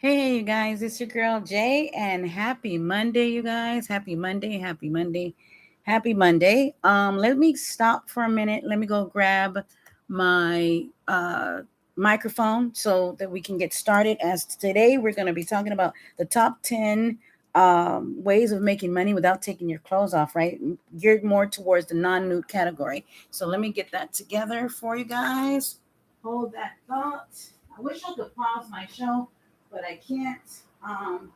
Hey, you guys, it's your girl Jay, and happy Monday, you guys. Happy Monday, happy Monday, happy Monday. Let me stop for a minute. Let me go grab my microphone so that we can get started. As today, we're going to be talking about the top 10 ways of making money without taking your clothes off, right? Geared more towards the non nude category. So, let me get that together for you guys. Hold that thought. I wish I could pause my show, but I can't. Um,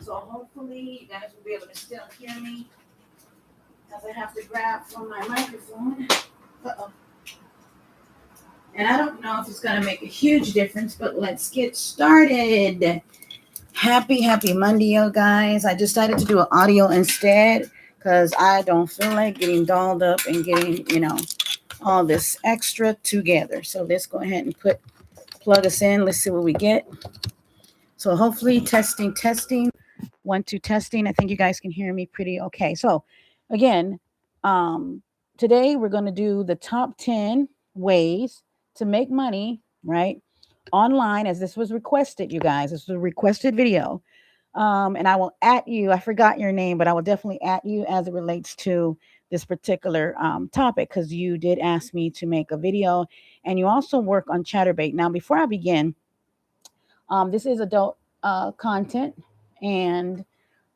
so hopefully you guys will be able to still hear me as I have to grab from my microphone. Uh-oh. And I don't know if it's going to make a huge difference, but let's get started. Happy Monday, yo, guys. I decided to do an audio instead because I don't feel like getting dolled up and getting, all this extra together. So let's go ahead and plug us in. Let's see what we get. So hopefully testing. 1, 2 testing. I think you guys can hear me pretty okay. So again, um, today we're going to do the top 10 ways to make money, right? Online, as this was requested, you guys. This was a requested video. And I will at you. I forgot your name, but I will definitely at you as it relates to this particular topic because you did ask me to make a video and you also work on Chatterbait. Now, before I begin, this is adult content, and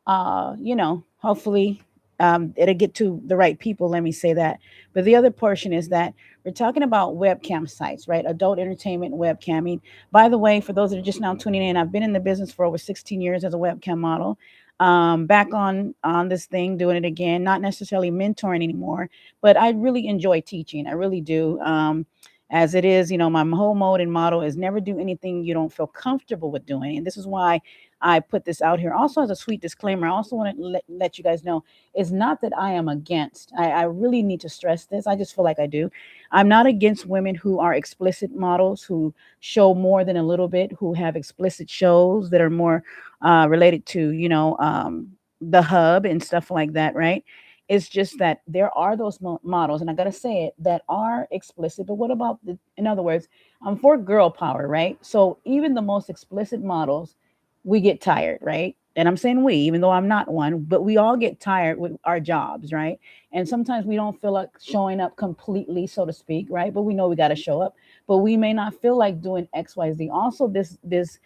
hopefully it'll get to the right people. Let me say that. But the other portion is that we're talking about webcam sites, right? Adult entertainment webcamming. By the way, for those that are just now tuning in, I've been in the business for over 16 years as a webcam model. Back on this thing, doing it again, not necessarily mentoring anymore, but I really enjoy teaching. I really do. As it is, my whole mode and motto is never do anything you don't feel comfortable with doing. And this is why I put this out here. Also, as a sweet disclaimer, I also want to let you guys know it's not that I am against. I really need to stress this. I just feel like I do. I'm not against women who are explicit models, who show more than a little bit, who have explicit shows that are more related to, the hub and stuff like that, right? It's just that there are those models, and I gotta say it, that are explicit. But what about in other words, I'm for girl power, right? So even the most explicit models, we get tired, right? And I'm saying we, even though I'm not one, but we all get tired with our jobs, right? And sometimes we don't feel like showing up completely, so to speak, right? But we know we got to show up, but we may not feel like doing X, Y, Z. Also, this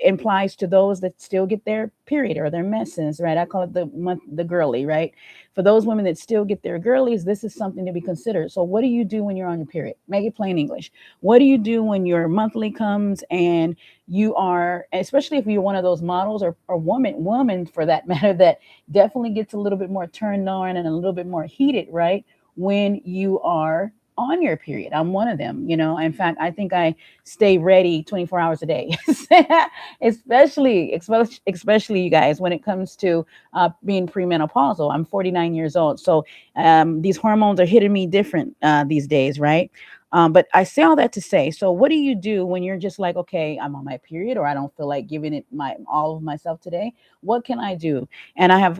implies to those that still get their period or their menses, right? I call it the girly, right? For those women that still get their girlies, this is something to be considered. So, what do you do when you're on your period? Make it plain English. What do you do when your monthly comes and you are, especially if you're one of those models or woman for that matter, that definitely gets a little bit more turned on and a little bit more heated, right? When you are on your period. I'm one of them, In fact, I think I stay ready 24 hours a day, especially you guys, when it comes to being premenopausal. I'm 49 years old. So these hormones are hitting me different these days, right? But I say all that to say, so what do you do when you're just like, okay, I'm on my period, or I don't feel like giving it my all of myself today? What can I do? And I have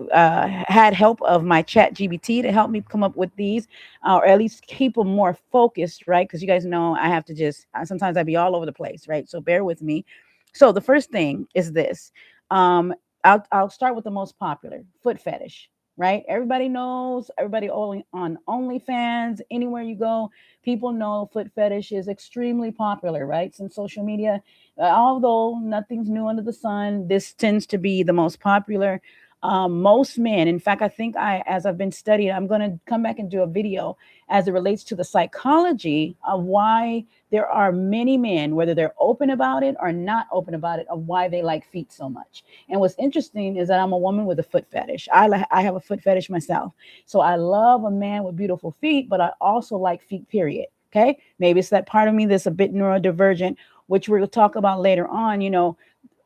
had help of my chat GBT to help me come up with these, or at least keep them more focused, right? Because you guys know I have to sometimes I be all over the place, right? So bear with me. So the first thing is this. Um, I'll start with the most popular, foot fetish, right? Everybody knows, everybody only on OnlyFans, anywhere you go, people know foot fetish is extremely popular, right? Since social media, although nothing's new under the sun, this tends to be the most popular. Most men, in fact, I think as I've been studying, I'm going to come back and do a video as it relates to the psychology of why there are many men, whether they're open about it or not open about it, of why they like feet so much. And what's interesting is that I'm a woman with a foot fetish. I have a foot fetish myself. So I love a man with beautiful feet, but I also like feet, period. Okay. Maybe it's that part of me that's a bit neurodivergent, which we'll talk about later on,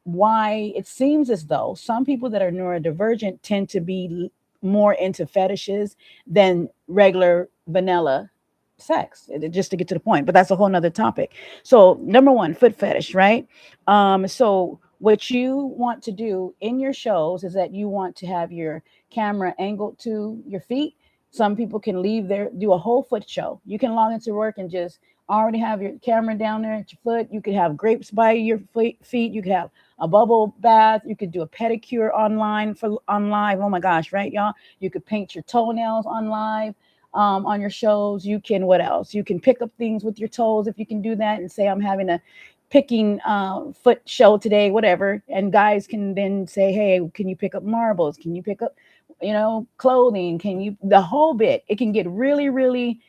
why it seems as though some people that are neurodivergent tend to be more into fetishes than regular vanilla sex, just to get to the point. But that's a whole nother topic. So number one, foot fetish, right? So what you want to do in your shows is that you want to have your camera angled to your feet. Some people can do a whole foot show. You can log into work and just already have your camera down there at your foot. You could have grapes by your feet. You could have a bubble bath. You could do a pedicure online for on live. Oh my gosh, right, y'all? You could paint your toenails on live. On your shows, you can, what else? You can pick up things with your toes if you can do that, and say I'm having a picking foot show today, whatever. And guys can then say, hey, can you pick up marbles? Can you pick up, clothing? Can you, the whole bit? It can get really, really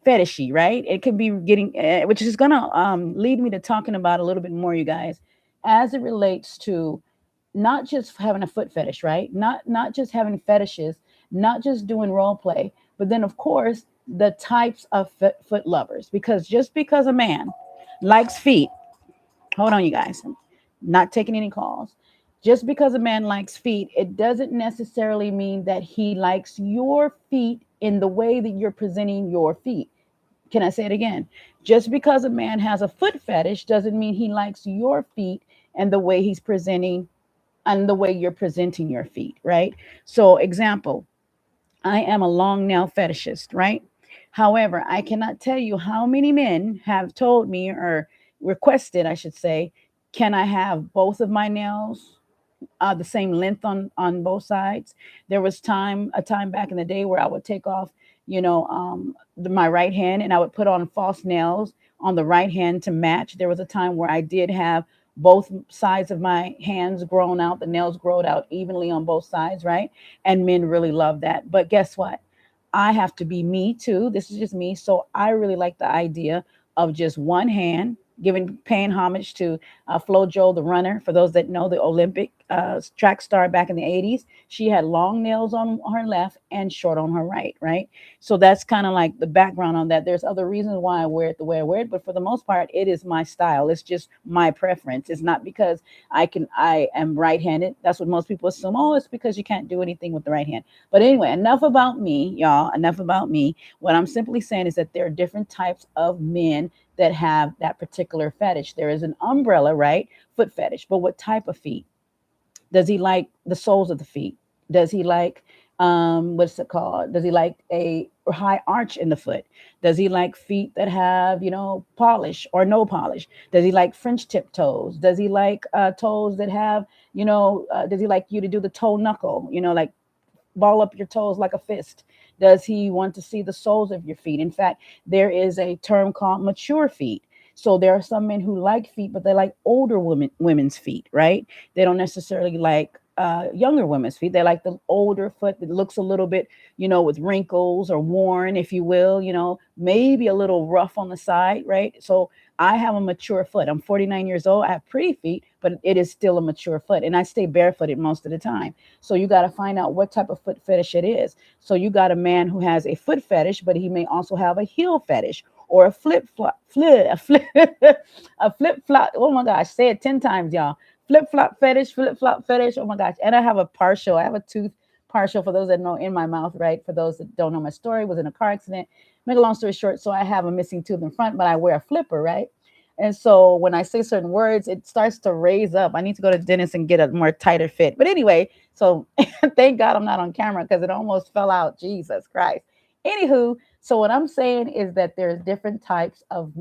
fetishy, right? It could be getting, which is gonna lead me to talking about a little bit more, you guys, as it relates to not just having a foot fetish, right? Not just having fetishes, not just doing role play, but then of course the types of foot lovers. Because just because a man likes feet, hold on, you guys, I'm not taking any calls. Just because a man likes feet, it doesn't necessarily mean that he likes your feet in the way that you're presenting your feet. Can I say it again? Just because a man has a foot fetish doesn't mean he likes your feet and the way he's presenting and the way you're presenting your feet, right? So, example, I am a long nail fetishist, right? However, I cannot tell you how many men have told me or requested, I should say, can I have both of my nails the same length on both sides. There was a time back in the day where I would take off, my right hand, and I would put on false nails on the right hand to match. There was a time where I did have both sides of my hands grown out, the nails growed out evenly on both sides, right? And men really love that. But guess what? I have to be me too. This is just me. So I really like the idea of just one hand, paying homage to Flojo, the runner. For those that know, the Olympic track star back in the 80s, she had long nails on her left and short on her right, right? So that's kind of like the background on that. There's other reasons why I wear it the way I wear it, but for the most part, it is my style. It's just my preference. It's not because I am right-handed. That's what most people assume. Oh, it's because you can't do anything with the right hand. But anyway, enough about me, y'all. Enough about me. What I'm simply saying is that there are different types of men that have that particular fetish. There is an umbrella, right? Foot fetish. But what type of feet? Does he like the soles of the feet? Does he like what's it called? Does he like a high arch in the foot? Does he like feet that have, polish or no polish? Does he like French tip toes? Does he like toes that have, does he like you to do the toe knuckle, like ball up your toes like a fist? Does he want to see the soles of your feet? In fact, there is a term called mature feet. So there are some men who like feet, but they like older women's feet, right? They don't necessarily like younger women's feet. They like the older foot that looks a little bit, with wrinkles or worn, if you will, maybe a little rough on the side, right? So I have a mature foot. I'm 49 years old. I have pretty feet, but it is still a mature foot. And I stay barefooted most of the time. So you got to find out what type of foot fetish it is. So you got a man who has a foot fetish, but he may also have a heel fetish or a a flip flop. Oh my gosh, say it 10 times, y'all. Flip flop fetish. Oh my gosh. And I have I have a tooth partial, for those that know, in my mouth, right? For those that don't know my story, was in a car accident. Make a long story short, so I have a missing tooth in front, but I wear a flipper, right? And so when I say certain words, it starts to raise up. I need to go to the dentist and get a more tighter fit. But anyway, so thank God I'm not on camera because it almost fell out. Jesus Christ. Anywho, so what I'm saying is that there's different types of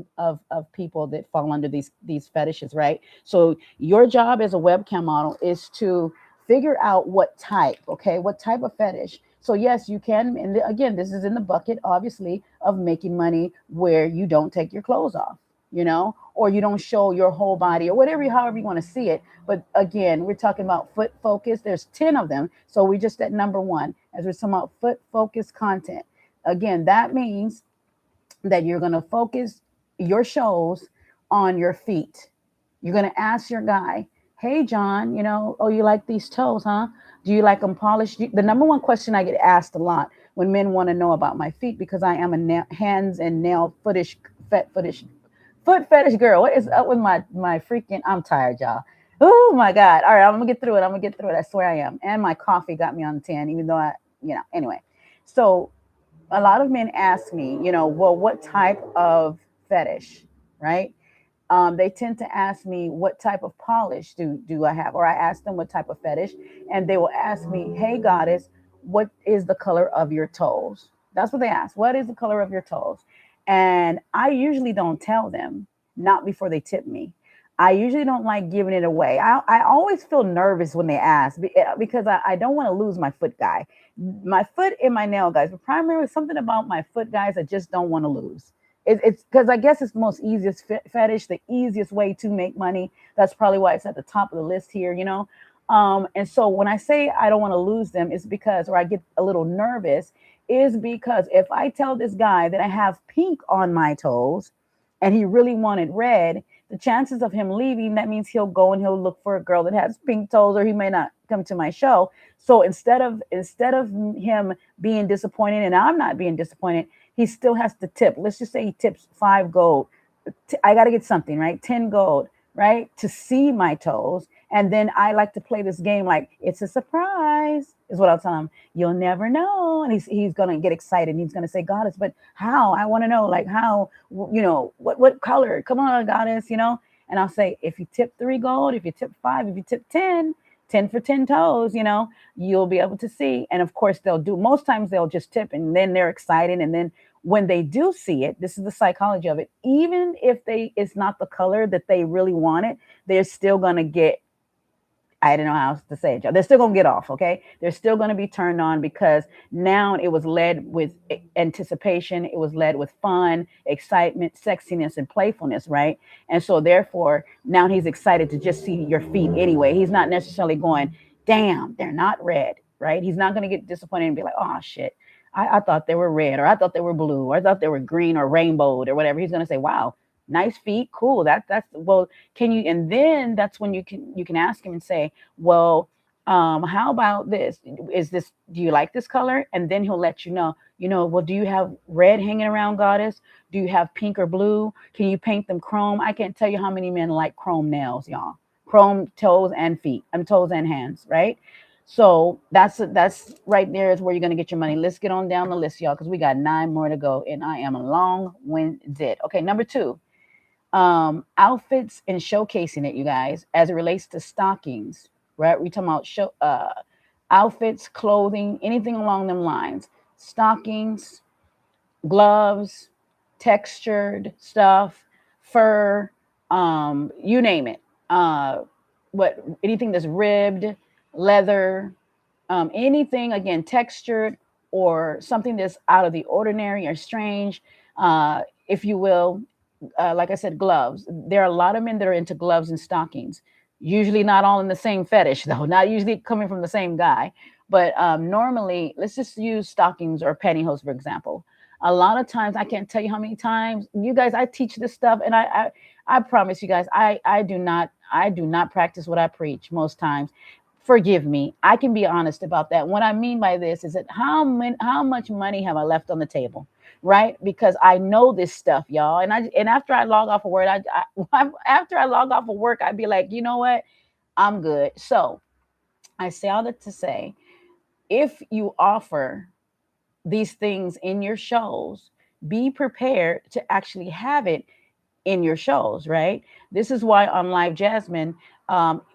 people that fall under these fetishes, right? So your job as a webcam model is to figure out what type, okay, what type of fetish. So yes, you can, and again, this is in the bucket, obviously, of making money where you don't take your clothes off, or you don't show your whole body or whatever, however you want to see it. But again, we're talking about foot focus. There's 10 of them. So we just at number one, as we're talking about foot focus content. Again, that means that you're going to focus your shows on your feet. You're going to ask your guy, hey, John, oh, you like these toes, huh? Do you like them polished? The number one question I get asked a lot when men want to know about my feet, because I am a hands and nail foot fetish girl. What is up with my freaking? I'm tired, y'all. Oh my God. All right, I'm gonna get through it. I swear I am. And my coffee got me on 10, even though anyway. So a lot of men ask me, well, what type of fetish, right? They tend to ask me what type of polish do I have, or I ask them what type of fetish, and they will ask me, hey, goddess, what is the color of your toes? That's what they ask. What is the color of your toes? And I usually don't tell them, not before they tip me. I usually don't like giving it away. I always feel nervous when they ask because I don't want to lose my foot guy. My foot and my nail guys, but primarily something about my foot guys I just don't want to lose. It's because I guess it's the most easiest fetish, the easiest way to make money. That's probably why it's at the top of the list here, you know. And so when I say I don't want to lose them, it's because, or I get a little nervous, is because if I tell this guy that I have pink on my toes and he really wanted red, the chances of him leaving, that means he'll go and he'll look for a girl that has pink toes, or he may not come to my show. So instead of him being disappointed and I'm not being disappointed, he still has to tip. Let's just say he tips 5 gold. I got to get something, right? 10 gold, right? To see my toes. And then I like to play this game like it's a surprise, is what I'll tell him. You'll never know. And he's going to get excited. And he's going to say, Goddess, but how? I want to know, like, how, what color? Come on, Goddess, you know? And I'll say, if you tip 3 gold, if you tip 5, if you tip 10, 10 for 10 toes, you'll be able to see. And of course, most times they'll just tip and then they're excited. And then when they do see it, this is the psychology of it. Even if it's not the color that they really wanted, they're still going to get, I don't know how else to say it, y'all. They're still going to get off, okay? They're still going to be turned on because now it was led with anticipation. It was led with fun, excitement, sexiness, and playfulness, right? And so therefore, now he's excited to just see your feet anyway. He's not necessarily going, damn, they're not red, right? He's not going to get disappointed and be like, oh, shit. I thought they were red, or I thought they were blue, or I thought they were green or rainbowed or whatever. He's going to say, wow, nice feet, cool. That's well, can you? And then that's when you can ask him and say, well, how about this? Do you like this color? And then he'll let you know. Well, do you have red hanging around, Goddess? Do you have pink or blue? Can you paint them chrome? I can't tell you how many men like chrome nails, y'all. Chrome toes and feet. Toes and hands, right? So that's right there is where you're gonna get your money. Let's get on down the list, y'all, because we got 9 more to go, and I am long-winded. Okay, number 2, outfits and showcasing it, you guys, as it relates to stockings, right? We talking about outfits, clothing, anything along them lines. Stockings, gloves, textured stuff, fur, you name it. Anything that's ribbed, leather, anything again textured or something that's out of the ordinary or strange, if you will. Like I said, gloves. There are a lot of men that are into gloves and stockings. Usually not all in the same fetish, though. Not usually coming from the same guy. But normally, let's just use stockings or pantyhose, for example. A lot of times, I can't tell you how many times, you guys, I teach this stuff, and I promise you guys, I do not practice what I preach most times. Forgive me. I can be honest about that. What I mean by this is that how much money have I left on the table? Right? Because I know this stuff, y'all. And after I log off of work, after I log off of work, I'd be like, you know what? I'm good. So I say all that to say, if you offer these things in your shows, be prepared to actually have it in your shows, right? This is why on Live Jasmine,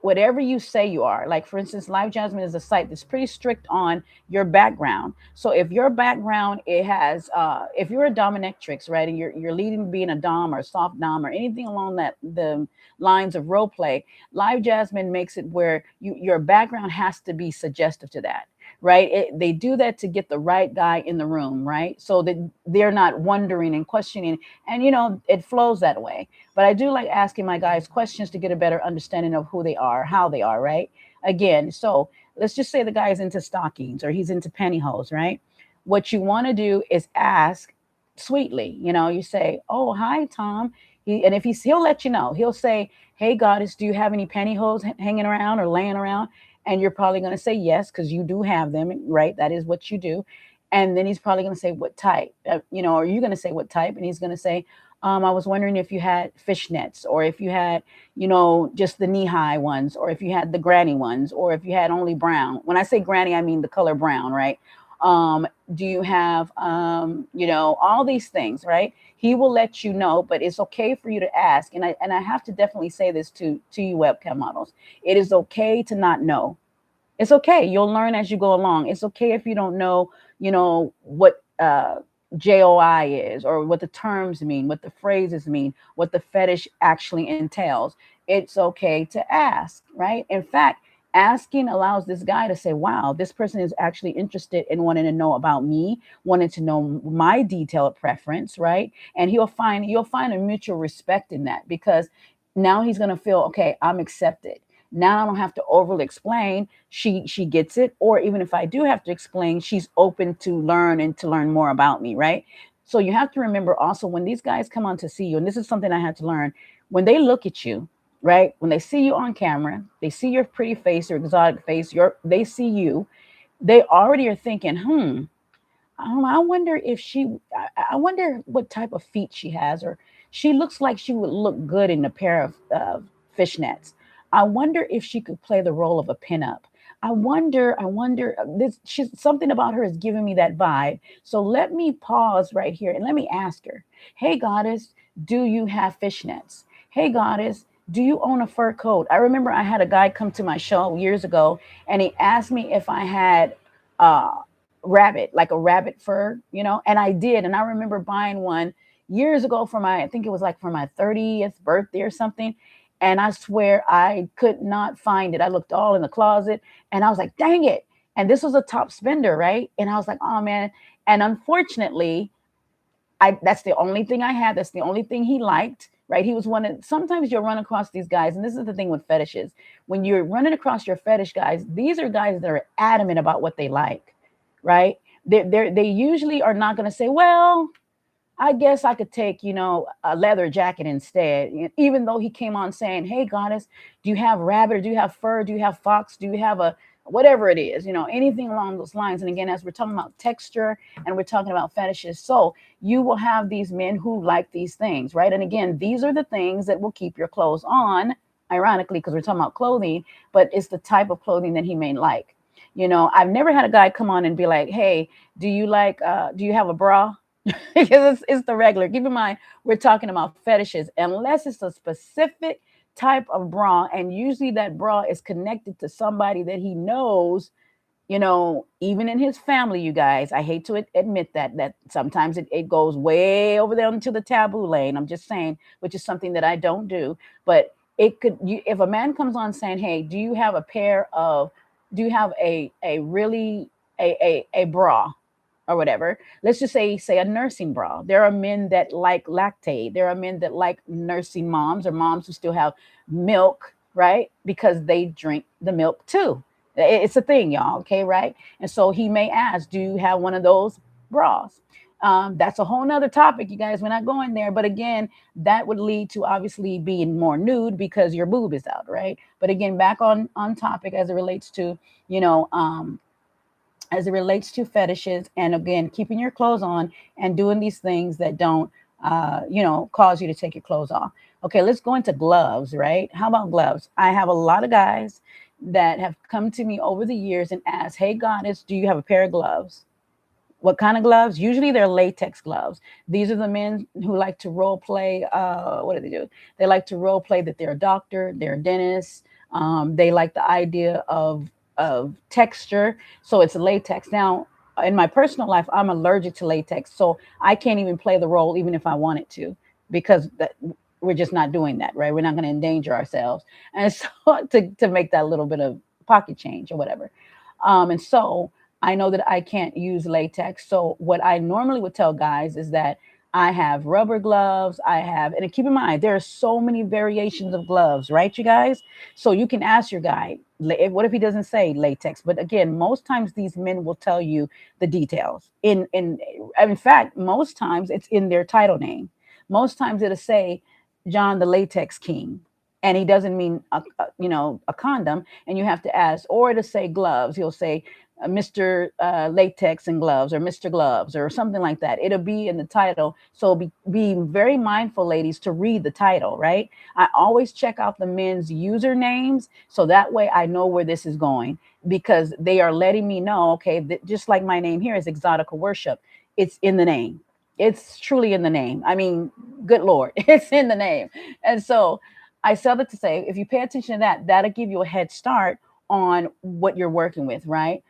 whatever you say you are, like for instance, Live Jasmine is a site that's pretty strict on your background. So if your background, it has, if you're a dominatrix, right, and you're leading being a dom or a soft dom or anything along the lines of role play, Live Jasmine makes it where your background has to be suggestive to that. Right. They do that to get the right guy in the room. Right. So that they're not wondering and questioning. And, it flows that way. But I do like asking my guys questions to get a better understanding of who they are, how they are. Right. Again, so let's just say the guy is into stockings or he's into pantyhose. Right. What you want to do is ask sweetly. You say, oh, hi, Tom. And if he'll let you know, he'll say, hey, Goddess, do you have any pantyhose hanging around or laying around? And you're probably going to say yes, because you do have them, right? That is what you do. And then he's probably going to say what type, or you're going to say what type. And he's going to say, I was wondering if you had fishnets, or if you had, just the knee high ones, or if you had the granny ones, or if you had only brown. When I say granny, I mean the color brown, right? Do you have, all these things, right? He will let you know, but it's okay for you to ask. And I have to definitely say this to you webcam models. It is okay to not know. It's okay. You'll learn as you go along. It's okay if you don't know, what JOI is, or what the terms mean, what the phrases mean, what the fetish actually entails. It's okay to ask, right? In fact, asking allows this guy to say, wow, this person is actually interested in wanting to know about me, wanting to know my detailed preference, right? And you'll find a mutual respect in that, because now he's going to feel, okay, I'm accepted. Now I don't have to overly explain. She gets it. Or even if I do have to explain, she's open to learn and to learn more about me, right? So you have to remember also, when these guys come on to see you, and this is something I had to learn, when they look at you, right? When they see you on camera, they see your pretty face, your exotic face, they see you, they already are thinking, I wonder if I wonder what type of feet she has, or she looks like she would look good in a pair of fishnets. I wonder if she could play the role of a pinup. I wonder, something about her is giving me that vibe. So let me pause right here and let me ask her, hey, goddess, do you have fishnets? Hey, goddess, do you own a fur coat? I remember I had a guy come to my show years ago, and he asked me if I had uh, rabbit, like a rabbit fur, and I did. And I remember buying one years ago for I think it was like for my 30th birthday or something. And I swear I could not find it. I looked all in the closet and I was like, dang it. And this was a top spender, right? And I was like, oh man. And unfortunately, that's the only thing I had. That's the only thing he liked, right? He was one of, sometimes you'll run across these guys, and this is the thing with fetishes. When you're running across your fetish guys, these are guys that are adamant about what they like, right? They usually are not going to say, well, I guess I could take, a leather jacket instead. Even though he came on saying, hey, goddess, do you have rabbit, or do you have fur? Do you have fox? Do you have a whatever it is, anything along those lines? And again, as we're talking about texture and we're talking about fetishes, so you will have these men who like these things, right? And again, these are the things that will keep your clothes on, ironically, because we're talking about clothing, but it's the type of clothing that he may like. I've never had a guy come on and be like, hey, do you have a bra? Because it's the regular. Keep in mind, we're talking about fetishes, unless it's a specific type of bra, and usually that bra is connected to somebody that he knows, even in his family. You guys, I hate to admit that sometimes it goes way over there into the taboo lane. I'm just saying, which is something that I don't do. But if a man comes on saying, hey, do you have do you have a really a bra or whatever? Let's just say a nursing bra. There are men that like lactate. There are men that like nursing moms, or moms who still have milk, right? Because they drink the milk too. It's a thing, y'all. Okay, right? And so he may ask, do you have one of those bras? That's a whole nother topic, you guys. We're not going there. But again, that would lead to obviously being more nude because your boob is out, right? But again, back on topic as it relates to, you know, um, fetishes, and again, keeping your clothes on and doing these things that don't cause you to take your clothes off. Okay, let's go into gloves, right? How about gloves? I have a lot of guys that have come to me over the years and asked, hey, goddess, do you have a pair of gloves? What kind of gloves? Usually they're latex gloves. These are the men who like to role play. What do? They like to role play that they're a doctor, they're a dentist. They like the idea of texture, so it's latex. Now, in my personal life, I'm allergic to latex, so I can't even play the role even if I wanted to, because we're just not doing that, right? We're not going to endanger ourselves, and so to make that little bit of pocket change or whatever. And so I know that I can't use latex. So what I normally would tell guys is that I have rubber gloves. And keep in mind, there are so many variations of gloves, right, you guys? So you can ask your guy, what if he doesn't say latex? But again, most times these men will tell you the details. In fact, most times it's in their title name. Most times it'll say John the Latex King, and he doesn't mean a condom, and you have to ask. Or to say gloves, he'll say Mr. Latex and Gloves, or Mr. Gloves, or something like that. It'll be in the title. So be very mindful, ladies, to read the title, right? I always check out the men's usernames, so that way I know where this is going, because they are letting me know, okay, just like my name here is Exotica Worship. It's in the name. It's truly in the name. I mean, good Lord, it's in the name. And so I sell it to say, if you pay attention to that, that'll give you a head start on what you're working with, right?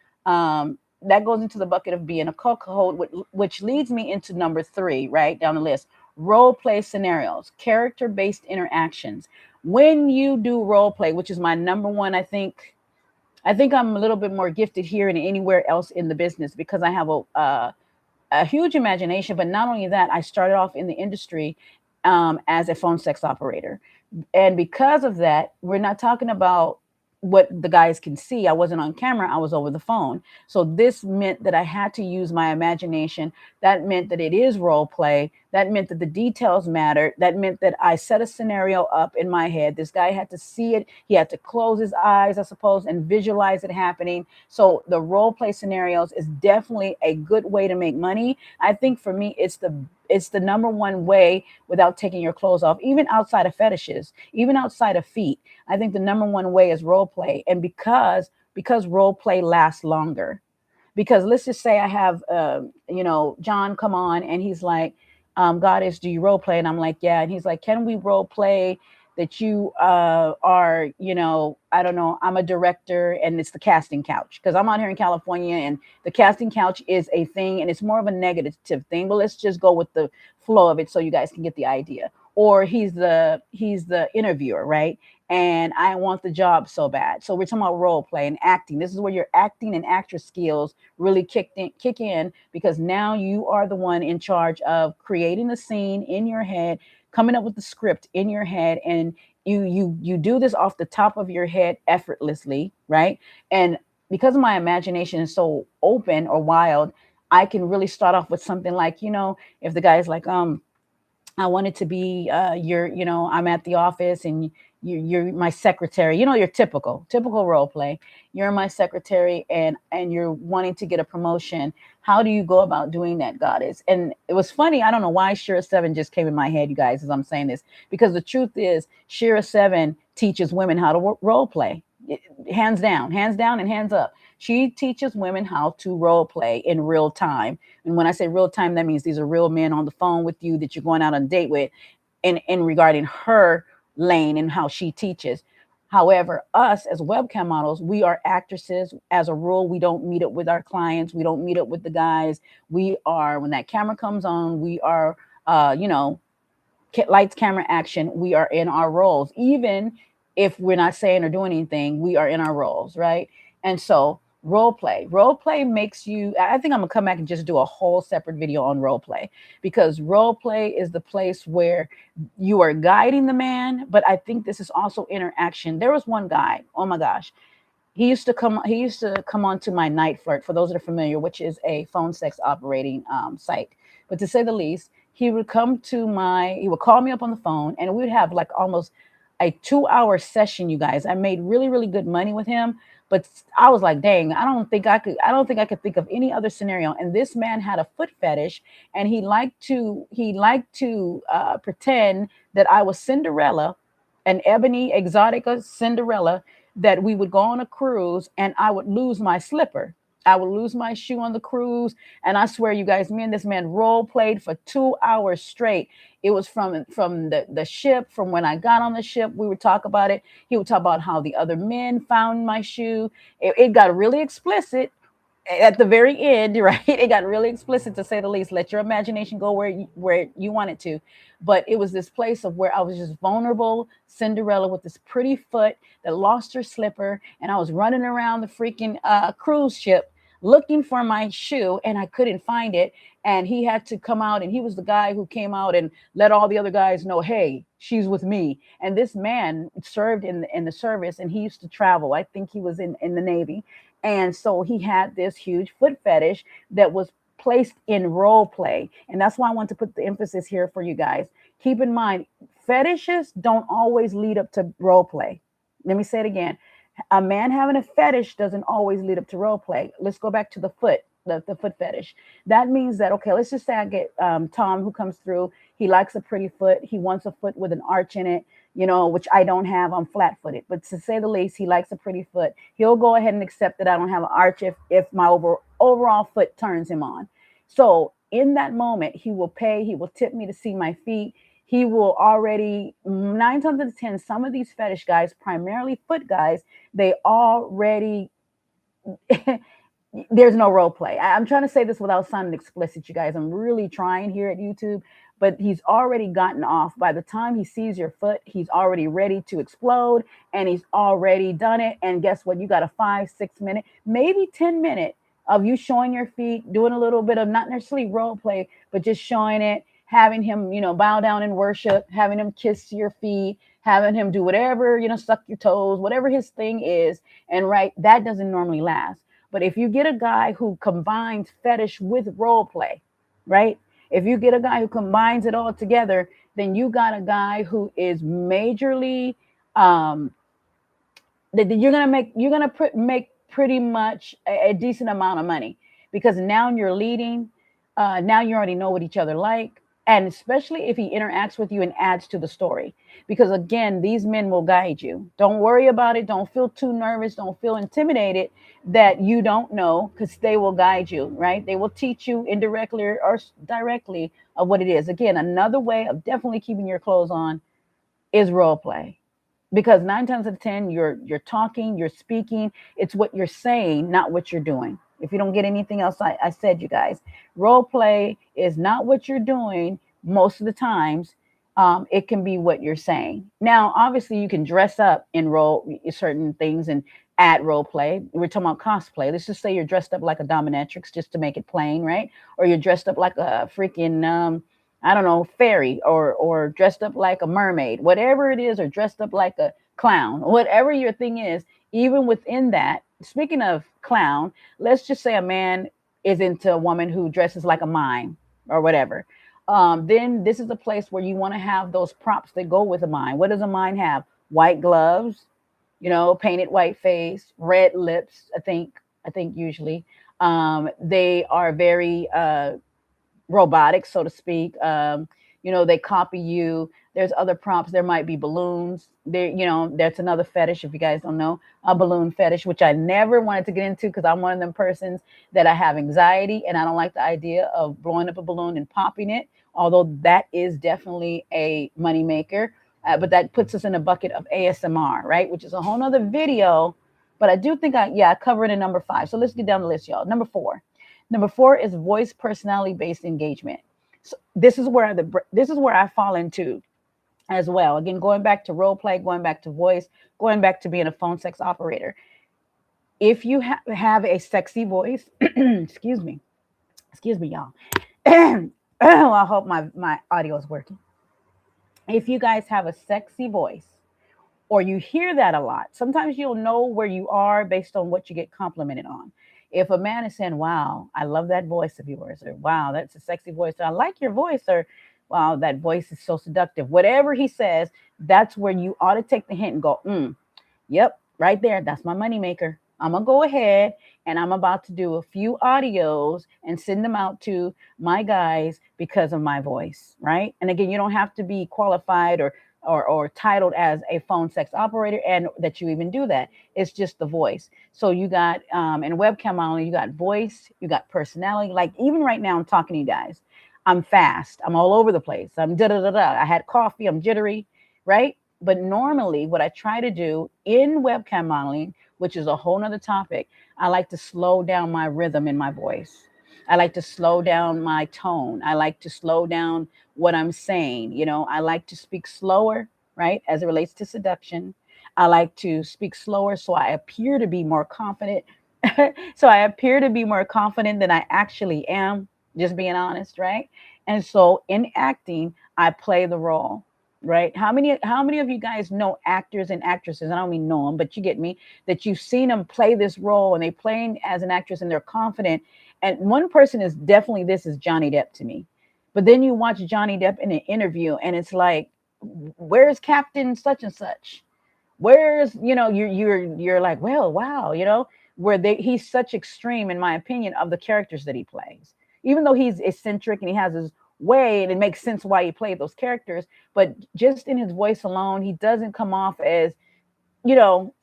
that goes into the bucket of being a cuckold, which leads me into number three, right down the list. Role play scenarios, character based interactions. When you do role play, which is my number one, I think I'm a little bit more gifted here than anywhere else in the business because I have a huge imagination. But not only that, I started off in the industry as a phone sex operator. And because of that, we're not talking about what the guys can see. I wasn't on camera, I was over the phone. So this meant that I had to use my imagination. That meant that it is role play. That meant that the details mattered. That meant that I set a scenario up in my head. This guy had to see it. He had to close his eyes, I suppose, and visualize it happening. So the role play scenarios is definitely a good way to make money. I think for me, it's the number one way without taking your clothes off, even outside of fetishes, even outside of feet. I think the number one way is role play. And because role play lasts longer. Because let's just say I have John come on and he's like, Goddess, do you role play? And I'm like, yeah. And he's like, can we role play that you are, I don't know, I'm a director and it's the casting couch because I'm out here in California and the casting couch is a thing and it's more of a negative thing. But let's just go with the flow of it so you guys can get the idea. Or he's the interviewer, right? And I want the job so bad. So we're talking about role play and acting. This is where your acting and actress skills really kick in because now you are the one in charge of creating the scene in your head, coming up with the script in your head, and you do this off the top of your head effortlessly, right? And because my imagination is so open or wild, I can really start off with something like, if the guy's like, I wanted to be I'm at the office and you're my secretary. Your typical role play. You're my secretary and you're wanting to get a promotion. How do you go about doing that, Goddess? And it was funny. I don't know why Shira 7 just came in my head, you guys, as I'm saying this, because the truth is Shira 7 teaches women how to role play. Hands down, and hands up. She teaches women how to role play in real time. And when I say real time, that means these are real men on the phone with you that you're going out on a date with in regarding her lane and how she teaches. However, us as webcam models, we are actresses. As a rule, we don't meet up with our clients. We don't meet up with the guys. We are, when that camera comes on, we are, lights, camera, action. We are in our roles. Even if we're not saying or doing anything, we are in our roles, right? And so role play makes you, I think I'm gonna come back and just do a whole separate video on role play because role play is the place where you are guiding the man, but I think this is also interaction. There was one guy, oh my gosh, he used to come onto my Night Flirt, for those that are familiar, which is a phone sex operating site. But to say the least, he would call me up on the phone and we would have like almost a 2 hour session, you guys. I made really, really good money with him. But I was like, dang, I don't think I could think of any other scenario. And this man had a foot fetish and he liked to pretend that I was Cinderella, an ebony exotica Cinderella, that we would go on a cruise and I would lose my slipper. I would lose my shoe on the cruise. And I swear, you guys, me and this man role played for 2 hours straight. It was from the ship, from when I got on the ship, we would talk about it. He would talk about how the other men found my shoe. It got really explicit at the very end, right? It got really explicit, to say the least. Let your imagination go where you want it to. But it was this place of where I was just vulnerable Cinderella with this pretty foot that lost her slipper, and I was running around the freaking cruise ship looking for my shoe, and I couldn't find it. And he had to come out, and he was the guy who came out and let all the other guys know, hey, she's with me. And this man served in the service, and he used to travel. I think he was in the Navy. And so he had this huge foot fetish that was placed in role play. And that's why I want to put the emphasis here for you guys. Keep in mind, fetishes don't always lead up to role play. Let me say it again. A man having a fetish doesn't always lead up to role play. Let's go back to the foot. The foot fetish. That means that, okay, let's just say I get Tom who comes through. He likes a pretty foot. He wants a foot with an arch in it, which I don't have. I'm flat footed. But to say the least, he likes a pretty foot. He'll go ahead and accept that I don't have an arch if my overall foot turns him on. So in that moment, he will pay. He will tip me to see my feet. He will already, 9 times out of 10, some of these fetish guys, primarily foot guys, they already There's no role play. I'm trying to say this without sounding explicit, you guys. I'm really trying here at YouTube, but he's already gotten off. By the time he sees your foot, he's already ready to explode, and he's already done it. And guess what? You got a 5, 6 minute, maybe 10 minute of you showing your feet, doing a little bit of not necessarily role play, but just showing it, having him, bow down in worship, having him kiss your feet, having him do whatever, suck your toes, whatever his thing is. And right, that doesn't normally last. But if you get a guy who combines fetish with role play, right? If you get a guy who combines it all together, then you got a guy who is majorly um, that you're gonna make pretty much a decent amount of money because now you're leading. Now you already know what each other like, and especially if he interacts with you and adds to the story. Because again, these men will guide you. Don't worry about it. Don't feel too nervous. Don't feel intimidated that you don't know, because they will guide you. Right? They will teach you indirectly or directly of what it is. Again, another way of definitely keeping your clothes on is role play, because 9 times out of 10 you're talking, you're speaking. It's what you're saying, not what you're doing. If you don't get anything else I said, you guys, role play is not what you're doing most of the times. It can be what you're saying. Now obviously you can dress up in role certain things and add role play. We're talking about cosplay. Let's just say you're dressed up like a dominatrix, just to make it plain, right? Or you're dressed up like a freaking I don't know, fairy, or dressed up like a mermaid, whatever it is, or dressed up like a clown, whatever your thing is. Even within that, speaking of clown, let's just say a man is into a woman who dresses like a mime or whatever. Then this is a place where you want to have those props that go with a mime. What does a mime have? White gloves, painted white face, red lips. I think usually they are very robotic, so to speak. They copy you. There's other prompts. There might be balloons. There, that's another fetish. If you guys don't know, a balloon fetish, which I never wanted to get into because I'm one of them persons that I have anxiety and I don't like the idea of blowing up a balloon and popping it. Although that is definitely a moneymaker, but that puts us in a bucket of ASMR, right? Which is a whole nother video. But I do think I covered in number 5. So let's get down the list, y'all. Number 4. Number 4 is voice personality based engagement. So this is where I fall into as well. Again, going back to role play, going back to voice, going back to being a phone sex operator. If you have a sexy voice, excuse me, y'all. I hope my audio is working. If you guys have a sexy voice, or you hear that a lot, sometimes you'll know where you are based on what you get complimented on. If a man is saying, "Wow, I love that voice of yours," or "Wow, that's a sexy voice," or "I like your voice," or "Wow, that voice is so seductive," whatever he says, that's where you ought to take the hint and go, "Yep, right there, that's my moneymaker. I'm gonna go ahead and I'm about to do a few audios and send them out to my guys because of my voice," right? And again, you don't have to be qualified or titled as a phone sex operator and that you even do that. It's just the voice. So you got in webcam modeling, you got voice, you got personality. Like even right now I'm talking to you guys, I'm fast, I'm all over the place, I'm da da da da, I had coffee, I'm jittery, right? But normally what I try to do in webcam modeling, which is a whole nother topic, I like to slow down my rhythm in my voice. I like to slow down my tone. I like to slow down what I'm saying. I like to speak slower, right? As it relates to seduction. I like to speak slower so I appear to be more confident. So I appear to be more confident than I actually am, just being honest, right? And so in acting, I play the role, right? How many of you guys know actors and actresses? I don't mean know them, but you get me, that you've seen them play this role and they playing as an actress and they're confident. And one person is definitely, this is Johnny Depp to me. But then you watch Johnny Depp in an interview and it's like, where's Captain such and such? Where's, you're like, well, wow, he's such extreme, in my opinion, of the characters that he plays. Even though he's eccentric and he has his way and it makes sense why he played those characters, but just in his voice alone, he doesn't come off as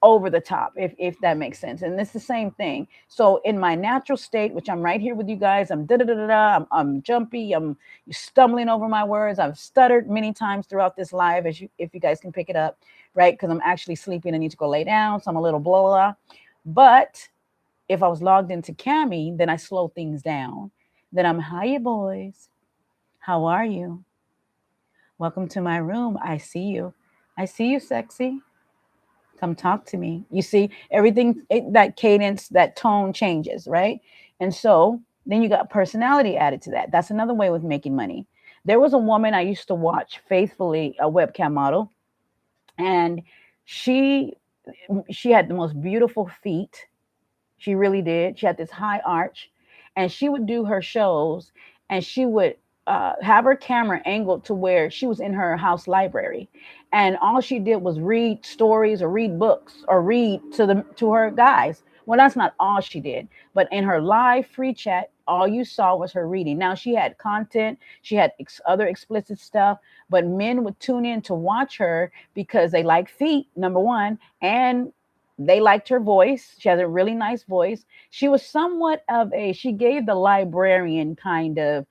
over the top, if that makes sense. And it's the same thing. So in my natural state, which I'm right here with you guys, I'm da da da da da, I'm jumpy, I'm stumbling over my words. I've stuttered many times throughout this live, if you guys can pick it up, right? Because I'm actually sleeping. I need to go lay down, so I'm a little blah blah. But if I was logged into Cami, then I slow things down. Then I'm, hiya, boys. How are you? Welcome to my room. I see you. I see you, sexy. Come talk to me. You see, everything, that cadence, that tone changes, right? And so then you got personality added to that. That's another way with making money. There was a woman I used to watch faithfully, a webcam model, and she she had the most beautiful feet. She really did. She had this high arch, and she would do her shows, and she would have her camera angled to where she was in her house library, and all she did was read stories or read books or read to her guys. Well, that's not all she did, but in her live free chat, all you saw was her reading. Now she had content, she had other explicit stuff, but men would tune in to watch her because they like feet, number one, and they liked her voice. She has a really nice voice. She was somewhat of a, she gave the librarian kind of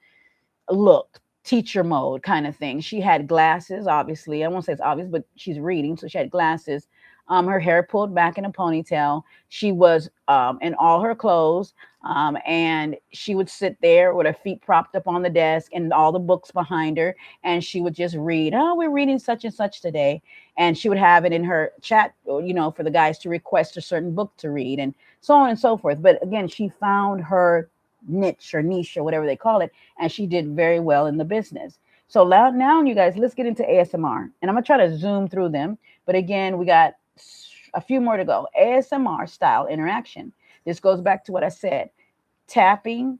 look, teacher mode kind of thing. She had glasses, obviously. I won't say it's obvious, but she's reading, so she had glasses. Her hair pulled back in a ponytail. She was in all her clothes, and she would sit there with her feet propped up on the desk and all the books behind her, and she would just read. Oh, we're reading such and such today, and she would have it in her chat, for the guys to request a certain book to read, and so on and so forth. But again, she found her niche or whatever they call it, and she did very well in the business. So now you guys, let's get into ASMR, and I'm gonna try to zoom through them. But again, we got a few more to go. ASMR style interaction. This goes back to what I said. Tapping.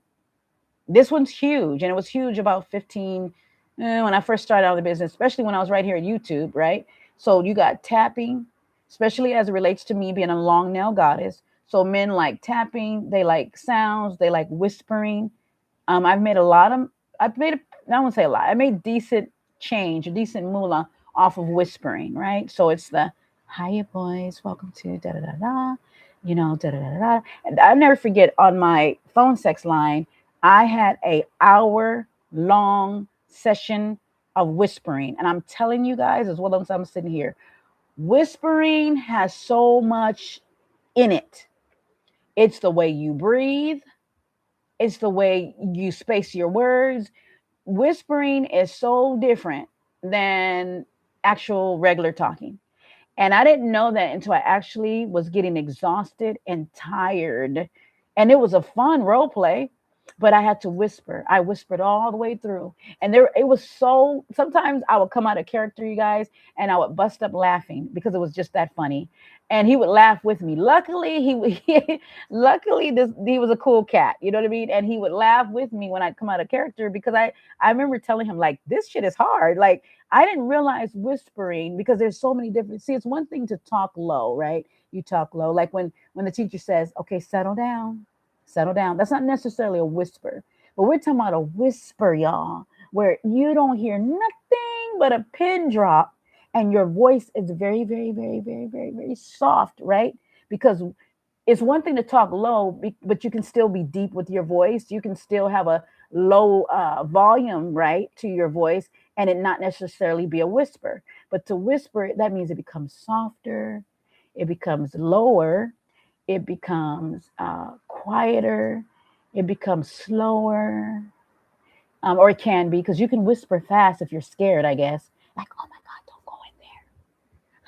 This one's huge, and it was huge about 15 when I first started out the business, especially when I was right here at YouTube, right? So you got tapping, especially as it relates to me being a long nail goddess. So men like tapping, they like sounds, they like whispering. I've made a lot of, I've made, I won't say a lot, I made decent change, a decent moolah off of whispering, right? So it's the, hiya boys, welcome to da da da da, da da da da. And I never forget on my phone sex line, I had a hour long session of whispering. And I'm telling you guys, as well as I'm sitting here, whispering has so much in it. It's the way you breathe. It's the way you space your words. Whispering is so different than actual regular talking. And I didn't know that until I actually was getting exhausted and tired. And it was a fun role play, but I had to whisper. I whispered all the way through. And there it was so sometimes I would come out of character, you guys, and I would bust up laughing because it was just that funny. And he would laugh with me. Luckily, luckily he was a cool cat, you know what I mean? And he would laugh with me when I'd come out of character because I remember telling him like this shit is hard. Like I didn't realize whispering because there's so many different. See, it's one thing to talk low, right? You talk low, like when the teacher says, "Okay, settle down, settle down." That's not necessarily a whisper, but we're talking about a whisper, y'all, where you don't hear nothing but a pin drop, and your voice is very, very, very, very, very, very soft, right? Because it's one thing to talk low, but you can still be deep with your voice. You can still have a low volume, right, to your voice, and it not necessarily be a whisper. But to whisper, that means it becomes softer, it becomes lower, it becomes quieter, it becomes slower, or it can be because you can whisper fast if you're scared, I guess. Like, oh my God, don't go in there.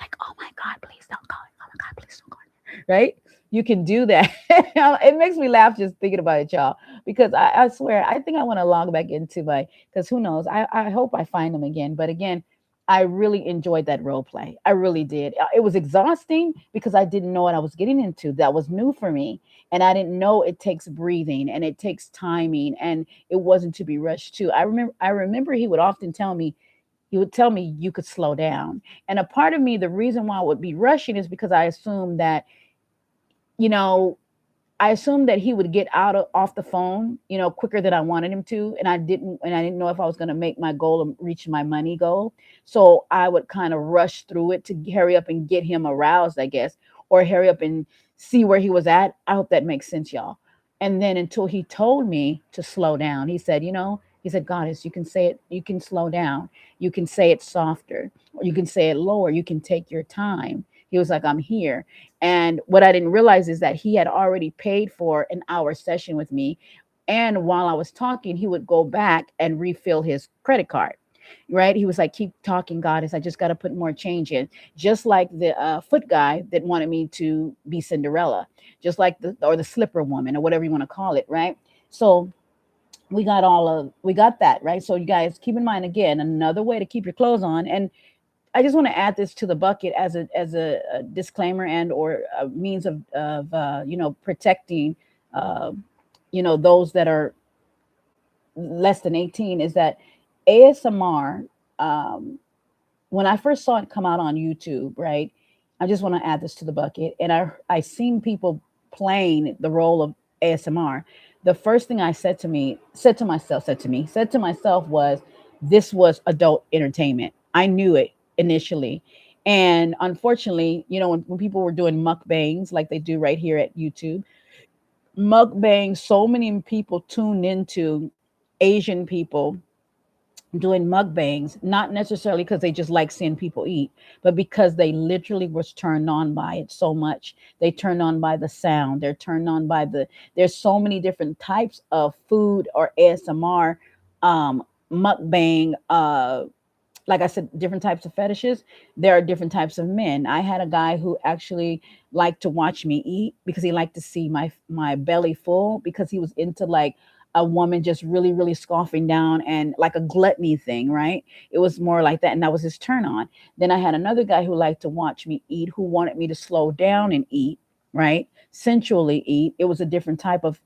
Like, oh my God, please don't go. Oh my God, please don't go in there. Right? You can do that. It makes me laugh just thinking about it, y'all. Because I swear, I think I want to log back into because who knows? I hope I find them again. But again, I really enjoyed that role play. I really did. It was exhausting because I didn't know what I was getting into. That was new for me. And I didn't know it takes breathing and it takes timing and it wasn't to be rushed to. I remember he would often tell me, he would tell me you could slow down. And a part of me, the reason why I would be rushing is because I assumed that, you know, I assumed that he would get off the phone, quicker than I wanted him to, and I didn't know if I was going to make my goal and reach my money goal. So I would kind of rush through it to hurry up and get him aroused, I guess, or hurry up and see where he was at. I hope that makes sense, y'all. And then until he told me to slow down, he said, Goddess, you can say it, you can slow down, you can say it softer, or you can say it lower, you can take your time. He was like, I'm here. And what I didn't realize is that he had already paid for an hour session with me. And while I was talking, he would go back and refill his credit card. Right. He was like, keep talking, Goddess. I just got to put more change in. Just like the foot guy that wanted me to be Cinderella, just like the slipper woman or whatever you want to call it. Right. So we got that. Right. So you guys keep in mind, again, another way to keep your clothes on. And I just want to add this to the bucket as a disclaimer and or a means of protecting uh, those that are less than 18, is that ASMR, um, when I first saw it come out on YouTube, right? I just want to add this to the bucket. And I seen people playing the role of ASMR. The first thing I said to myself was, this was adult entertainment. I knew it initially. And unfortunately, when people were doing mukbangs like they do right here at YouTube, mukbangs, so many people tuned into Asian people doing mukbangs, not necessarily because they just like seeing people eat, but because they literally was turned on by it so much. They turned on by the sound. They're turned on by there's so many different types of food or ASMR mukbang like I said, different types of fetishes. There are different types of men. I had a guy who actually liked to watch me eat because he liked to see my belly full, because he was into like a woman just really, really scoffing down, and like a gluttony thing, right? It was more like that. And that was his turn on. Then I had another guy who liked to watch me eat, who wanted me to slow down and eat, right? Sensually eat. It was a different type of,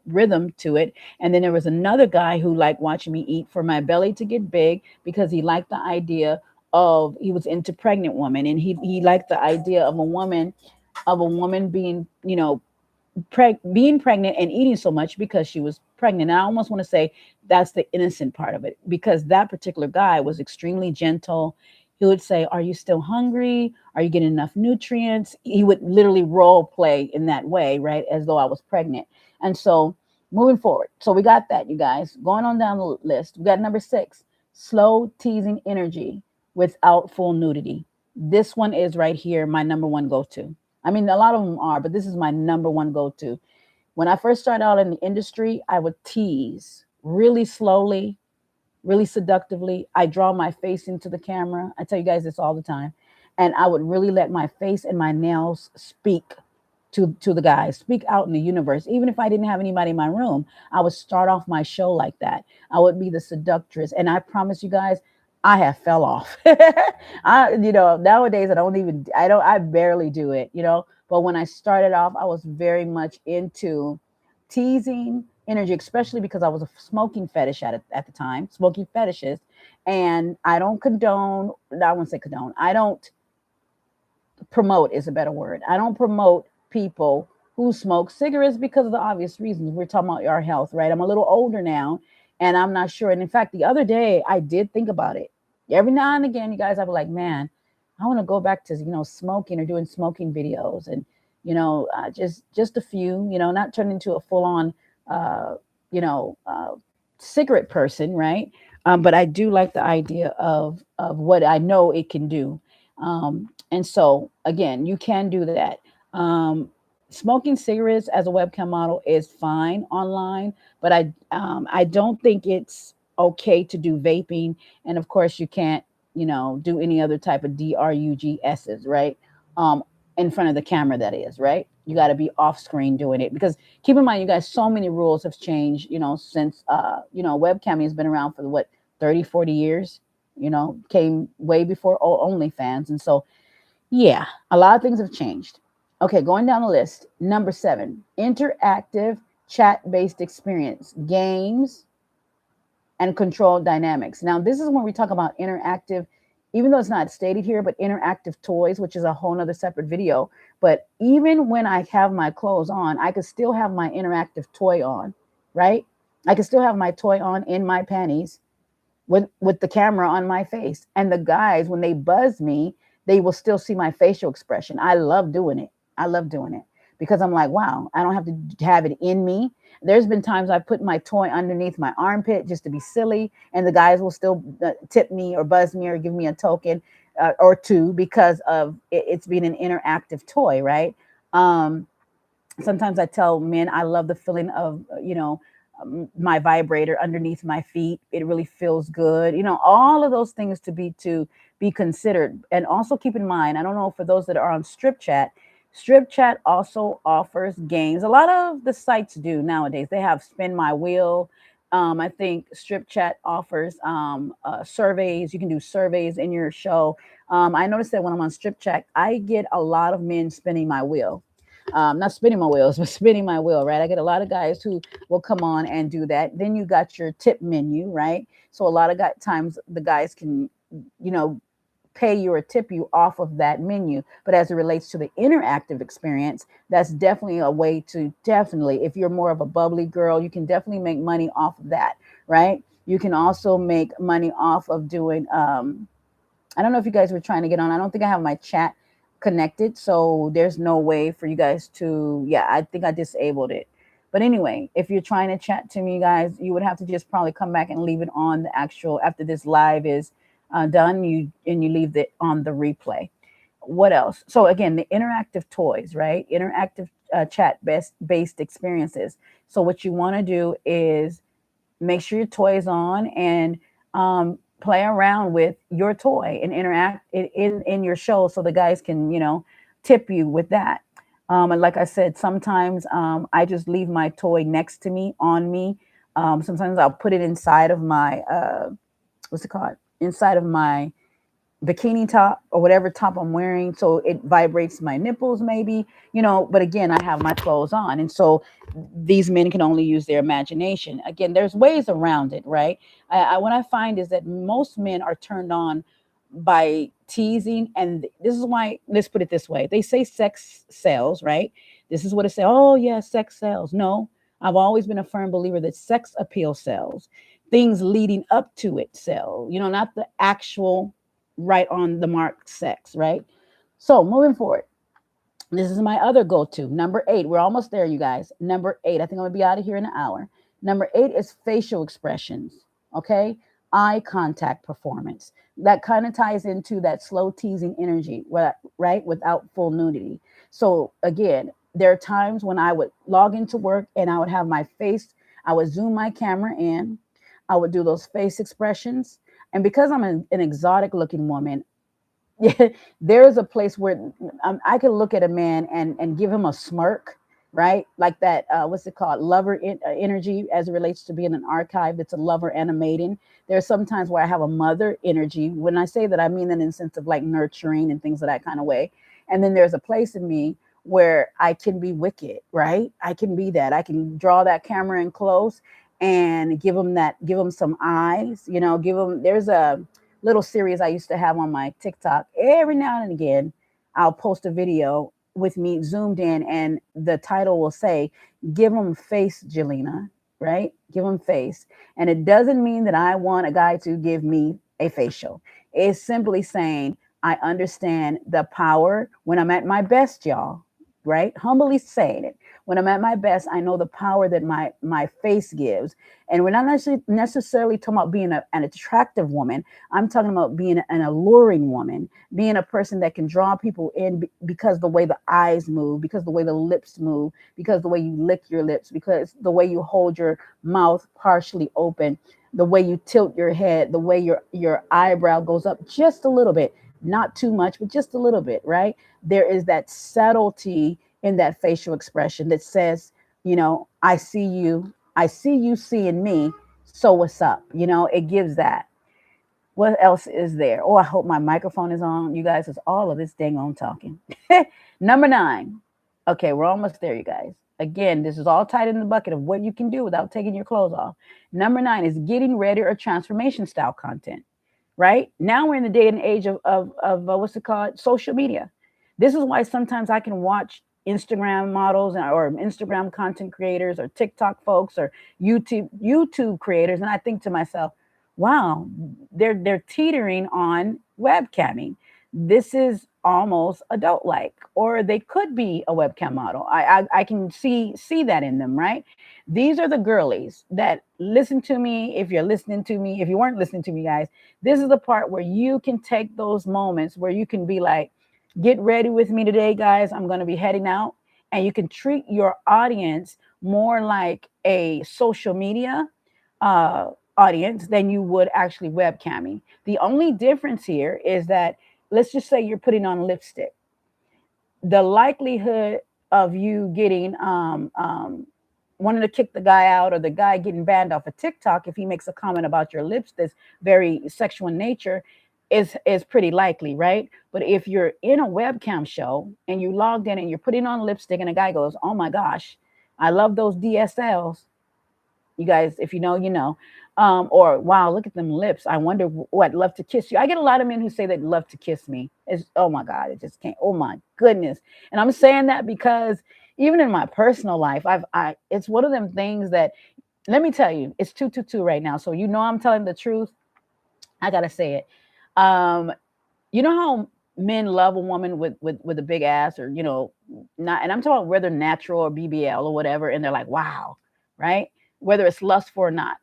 rhythm to it. And then there was another guy who liked watching me eat for my belly to get big, because he liked the idea of, he was into pregnant women, and he liked the idea of a woman being, being pregnant and eating so much because she was pregnant. And I almost want to say that's the innocent part of it, because that particular guy was extremely gentle. He would say, are you still hungry? Are you getting enough nutrients? He would literally role play in that way, right? As though I was pregnant. And so moving forward, so we got that, you guys. Going on down the list, we got number 6, slow teasing energy without full nudity. This one is right here, my number one go-to. I mean, a lot of them are, but this is my number one go-to. When I first started out in the industry, I would tease really slowly, really seductively. I draw my face into the camera. I tell you guys this all the time. And I would really let my face and my nails speak to the guys, speak out in the universe. Even if I didn't have anybody in my room, I would start off my show like that. I would be the seductress. And I promise you guys, I have fell off. Nowadays I barely do it, But when I started off, I was very much into teasing energy, especially because I was a smoking fetish at the time, smoking fetishist. And I don't condone, I won't say condone, I don't promote is a better word. I don't promote people who smoke cigarettes because of the obvious reasons. We're talking about our health, right? I'm a little older now, and I'm not sure. And in fact, the other day I did think about it. Every now and again, you guys, I was like, man, I want to go back to, smoking or doing smoking videos, and just a few, not turn into a full on you know cigarette person, right? But I do like the idea of what I know it can do. And so again, you can do that. Smoking cigarettes as a webcam model is fine online, but I don't think it's okay to do vaping. And of course, you can't do any other type of DRUGSs, right? Um, in front of the camera, that is, right? You got to be off screen doing it, because keep in mind, you guys, so many rules have changed, since webcamming has been around for what, 30, 40 years, came way before OnlyFans. And so yeah, a lot of things have changed. Okay, going down the list. Number 7, interactive chat-based experience, games, and control dynamics. Now, this is when we talk about interactive, even though it's not stated here, but interactive toys, which is a whole nother separate video. But even when I have my clothes on, I could still have my interactive toy on, right? I could still have my toy on in my panties with the camera on my face. And the guys, when they buzz me, they will still see my facial expression. I love doing it. I love doing it because I'm like, wow, I don't have to have it in me. There's been times I put my toy underneath my armpit just to be silly, and the guys will still tip me or buzz me or give me a token. or two, because of it's being an interactive toy, right? Um, Sometimes I tell men I love the feeling of, my vibrator underneath my feet. It really feels good. All of those things to be considered. And also keep in mind, I don't know, for those that are on Strip Chat also offers games. A lot of the sites do nowadays. They have Spin My Wheel. I think Strip Chat offers surveys. You can do surveys in your show. I noticed that when I'm on Strip Chat, I get a lot of men spinning my wheel, not spinning my wheels, but spinning my wheel, right? I get a lot of guys who will come on and do that. Then you got your tip menu, right? So a lot of times the guys can, you know, pay you or tip you off of that menu. But as it relates to the interactive experience, that's definitely a way to definitely, if you're more of a bubbly girl, you can definitely make money off of that, right? You can also make money off of doing I don't know if you guys were trying to get on. I don't think I have my chat connected, so there's no way for you guys to. Yeah, I think I disabled it. But anyway, if you're trying to chat to me, guys, you would have to just probably come back and leave it on the actual after this live is done. You leave it on the replay. What else? So again, the interactive toys, right? Interactive chat based experiences. So what you want to do is make sure your toy is on and play around with your toy and interact in your show so the guys can tip you with that. And like I said, sometimes I just leave my toy next to me on me. Sometimes I'll put it inside of my what's it called, inside of my bikini top or whatever top I'm wearing, so it vibrates my nipples maybe, but again, I have my clothes on, and so these men can only use their imagination. Again, there's ways around it, right? What I find is that most men are turned on by teasing, and this is why, let's put it this way, they say sex sells, right? This is what it says. Oh yeah, sex sells. No, I've always been a firm believer that sex appeal sells. Things leading up to it sell, not the actual right on the mark sex, right? So moving forward, this is my other go-to. Number 8. We're almost there, you guys. Number 8. I think I'm gonna be out of here in an hour. Number 8 is facial expressions. Okay. Eye contact performance. That kind of ties into that slow teasing energy, right? Without full nudity. So again, there are times when I would log into work and I would have my face, I would zoom my camera in, I would do those face expressions. And because I'm an exotic looking woman, yeah, there is a place where I can look at a man and give him a smirk, right? Like that, what's it called? Energy as it relates to being an archive. It's a lover and a maiden. There are some times where I have a mother energy. When I say that, I mean that in the sense of like nurturing and things of that kind of way. And then there's a place in me where I can be wicked, right? I can be that. I can draw that camera in close and give him some eyes, give him, there's a little series I used to have on my TikTok. Every now and again, I'll post a video with me zoomed in, and the title will say, "Give them face, Jelena," right? Give them face. And it doesn't mean that I want a guy to give me a facial. It's simply saying, I understand the power when I'm at my best, y'all, right? Humbly saying it. When I'm at my best, I know the power that my face gives. And we're not necessarily talking about being an attractive woman. I'm talking about being an alluring woman, being a person that can draw people in because the way the eyes move, because the way the lips move, because the way you lick your lips, because the way you hold your mouth partially open, the way you tilt your head, the way your eyebrow goes up just a little bit, not too much, but just a little bit, right? There is that subtlety in that facial expression that says, I see you seeing me. So what's up? It gives that. What else is there? Oh, I hope my microphone is on. You guys, is all of this dang on talking. Number 9. Okay, we're almost there, you guys. Again, this is all tied in the bucket of what you can do without taking your clothes off. Number 9 is getting ready or transformation style content. Right now, we're in the day and age of what's it called? Social media. This is why sometimes I can watch Instagram models or Instagram content creators or TikTok folks or YouTube creators, and I think to myself, wow, they're teetering on webcamming. this is almost adult like, or they could be a webcam model. I can see that in them, right? These are the girlies that listen to me. If you're listening to me, if you weren't listening to me, guys, this is the part where you can take those moments where you can be like, get ready with me today, guys. I'm going to be heading out. And you can treat your audience more like a social media uh, audience than you would actually webcamming. The only difference here is that, let's just say you're putting on lipstick. The likelihood of you getting wanting to kick the guy out, or the guy getting banned off of TikTok if he makes a comment about your lips that's very sexual in nature is pretty likely, right? But if you're in a webcam show and you logged in and you're putting on lipstick and a guy goes, "Oh my gosh, I love those DSLs," you guys, if you know, you know. Or wow, look at them lips. I wonder what love to kiss you. I get a lot of men who say they love to kiss me. It's, oh my God, it just can't. Oh my goodness. And I'm saying that because even in my personal life, it's one of them things that, let me tell you, it's 222 right now. So you know I'm telling the truth. I gotta say it. Um, you know how men love a woman with a big ass, or not, and I'm talking about whether natural or BBL or whatever, and they're like, wow, right? Whether it's lustful or not.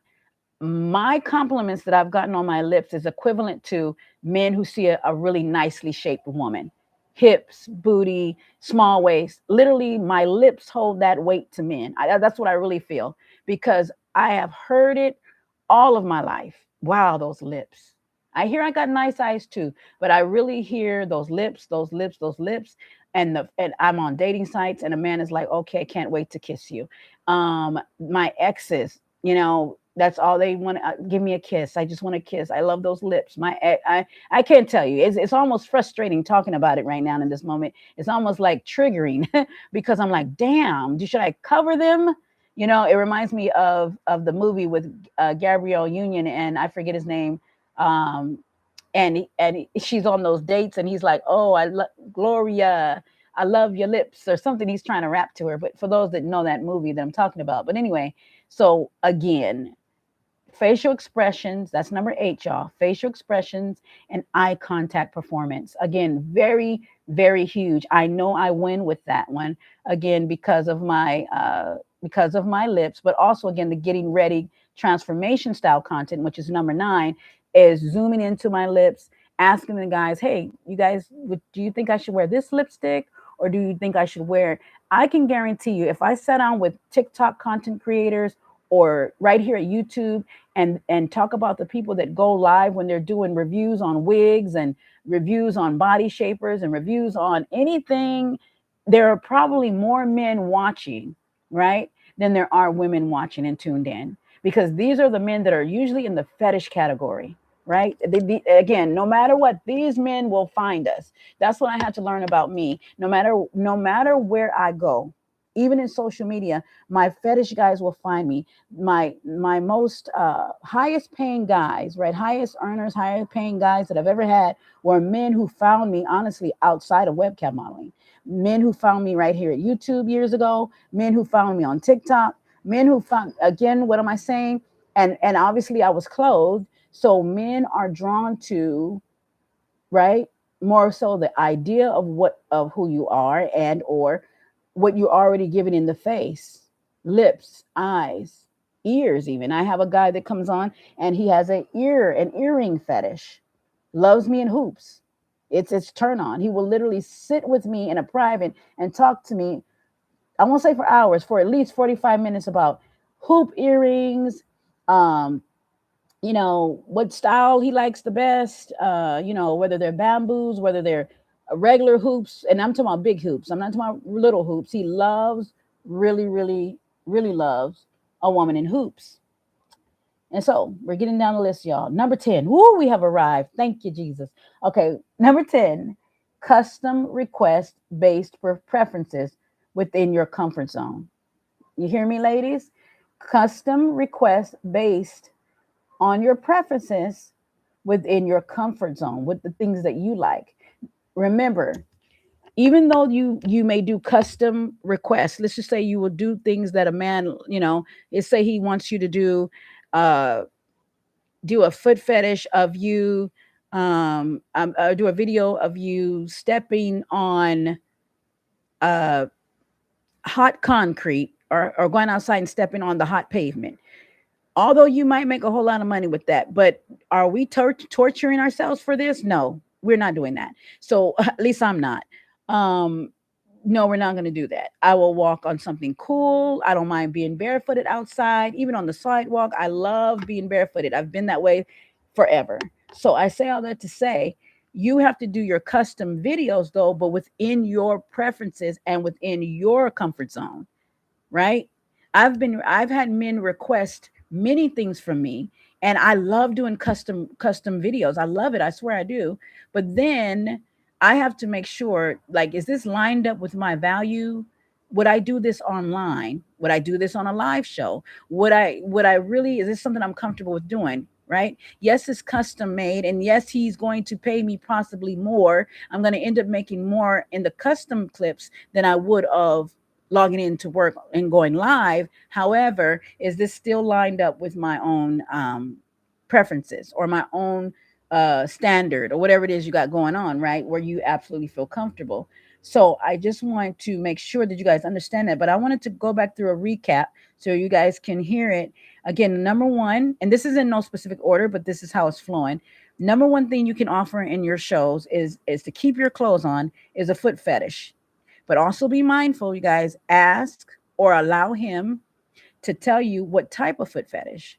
My compliments that I've gotten on my lips is equivalent to men who see a really nicely shaped woman. Hips, booty, small waist. Literally, my lips hold that weight to men. That's what I really feel, because I have heard it all of my life. Wow, those lips. I hear I got nice eyes too, but I really hear those lips, those lips, those lips. And I'm on dating sites, and a man is like, okay, can't wait to kiss you. My exes, that's all they want. Give me a kiss. I just want to kiss. I love those lips. I can't tell you. It's almost frustrating talking about it right now in this moment. It's almost like triggering because I'm like, damn, should I cover them? It reminds me of the movie with Gabrielle Union, and I forget his name. Um, and she's on those dates, and he's like, oh, I love Gloria, I love your lips, or something he's trying to rap to her. But for those that know that movie that I'm talking about, but anyway, so again, facial expressions, that's number 8, y'all. Facial expressions and eye contact performance, again, very, very huge. I know I win with that one, again, because of my lips, but also again, the getting ready transformation style content, which is number 9, is zooming into my lips, asking the guys, hey, you guys, do you think I should wear this lipstick, or do you think I should wear? I can guarantee you, if I sat down with TikTok content creators or right here at YouTube and talk about the people that go live when they're doing reviews on wigs and reviews on body shapers and reviews on anything, there are probably more men watching, right, than there are women watching and tuned in, because these are the men that are usually in the fetish category, right? Again, no matter what, these men will find us. That's what I had to learn about me. No matter where I go, even in social media, my fetish guys will find me. My most highest paying guys, right, highest earners, higher paying guys that I've ever had were men who found me honestly outside of webcam modeling. Men who found me right here at YouTube years ago, men who found me on TikTok, men who found, again, what am I saying? And obviously I was clothed, so men are drawn to, right, more so the idea of who you are, and or what you're already given in the face, lips, eyes, ears. Even I have a guy that comes on and he has an earring fetish, loves me in hoops. It's turn on. He will literally sit with me in a private and talk to me, I won't say for hours, for at least 45 minutes, about hoop earrings, um what style he likes the best, whether they're bamboos, whether they're regular hoops. And I'm talking about big hoops, I'm not talking about little hoops. He loves, really, really, really loves a woman in hoops. And so we're getting down the list, y'all. Number 10. Woo, we have arrived. Thank you, Jesus. Okay, number 10, custom request based preferences within your comfort zone. You hear me, ladies? Custom request based on your preferences within your comfort zone, with the things that you like. Remember, even though you may do custom requests, let's just say you will do things that a man, let's say he wants you to uh do a foot fetish of you I do a video of you stepping on uh, hot concrete, or going outside and stepping on the hot pavement. Although you might make a whole lot of money with that, but are we torturing ourselves for this? No, we're not doing that. So at least I'm not. Um, no, we're not going to do that. I will walk on something cool. I don't mind being barefooted outside, even on the sidewalk. I love being barefooted. I've been that way forever. So I say all that to say, you have to do your custom videos though, but within your preferences and within your comfort zone, right? I've had men request many things from me, and I love doing custom videos. I love it. I swear I do. But then I have to make sure, like, is this lined up with my value? Would I do this online? Would I do this on a live show? Would I really, is this something I'm comfortable with doing? Right? Yes, it's custom made, and yes, he's going to pay me possibly more. I'm going to end up making more in the custom clips than I would of logging into work and going live. However, is this still lined up with my own preferences, or my own standard, or whatever it is you got going on, right? Where you absolutely feel comfortable. So I just want to make sure that you guys understand that. But I wanted to go back through a recap so you guys can hear it again. Number one, and this is in no specific order, but this is how it's flowing. Number one thing you can offer in your shows is to keep your clothes on, is a foot fetish. But also be mindful, you guys, ask or allow him to tell you what type of foot fetish.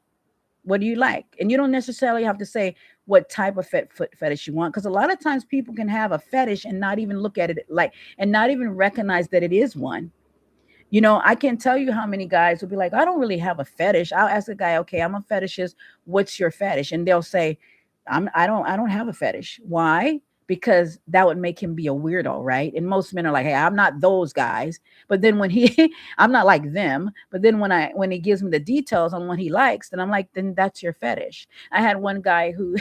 What do you like? And you don't necessarily have to say what type of foot fetish you want, because a lot of times people can have a fetish and not even look at it like, and not even recognize that it is one. I can't tell you how many guys will be like, I don't really have a fetish. I'll ask a guy, okay, I'm a fetishist. What's your fetish? And they'll say, I don't have a fetish. Why? Because that would make him be a weirdo, right? And most men are like, hey, I'm not those guys. But then when he I'm not like them. But then when he gives me the details on what he likes, then I'm like, then that's your fetish. I had one guy who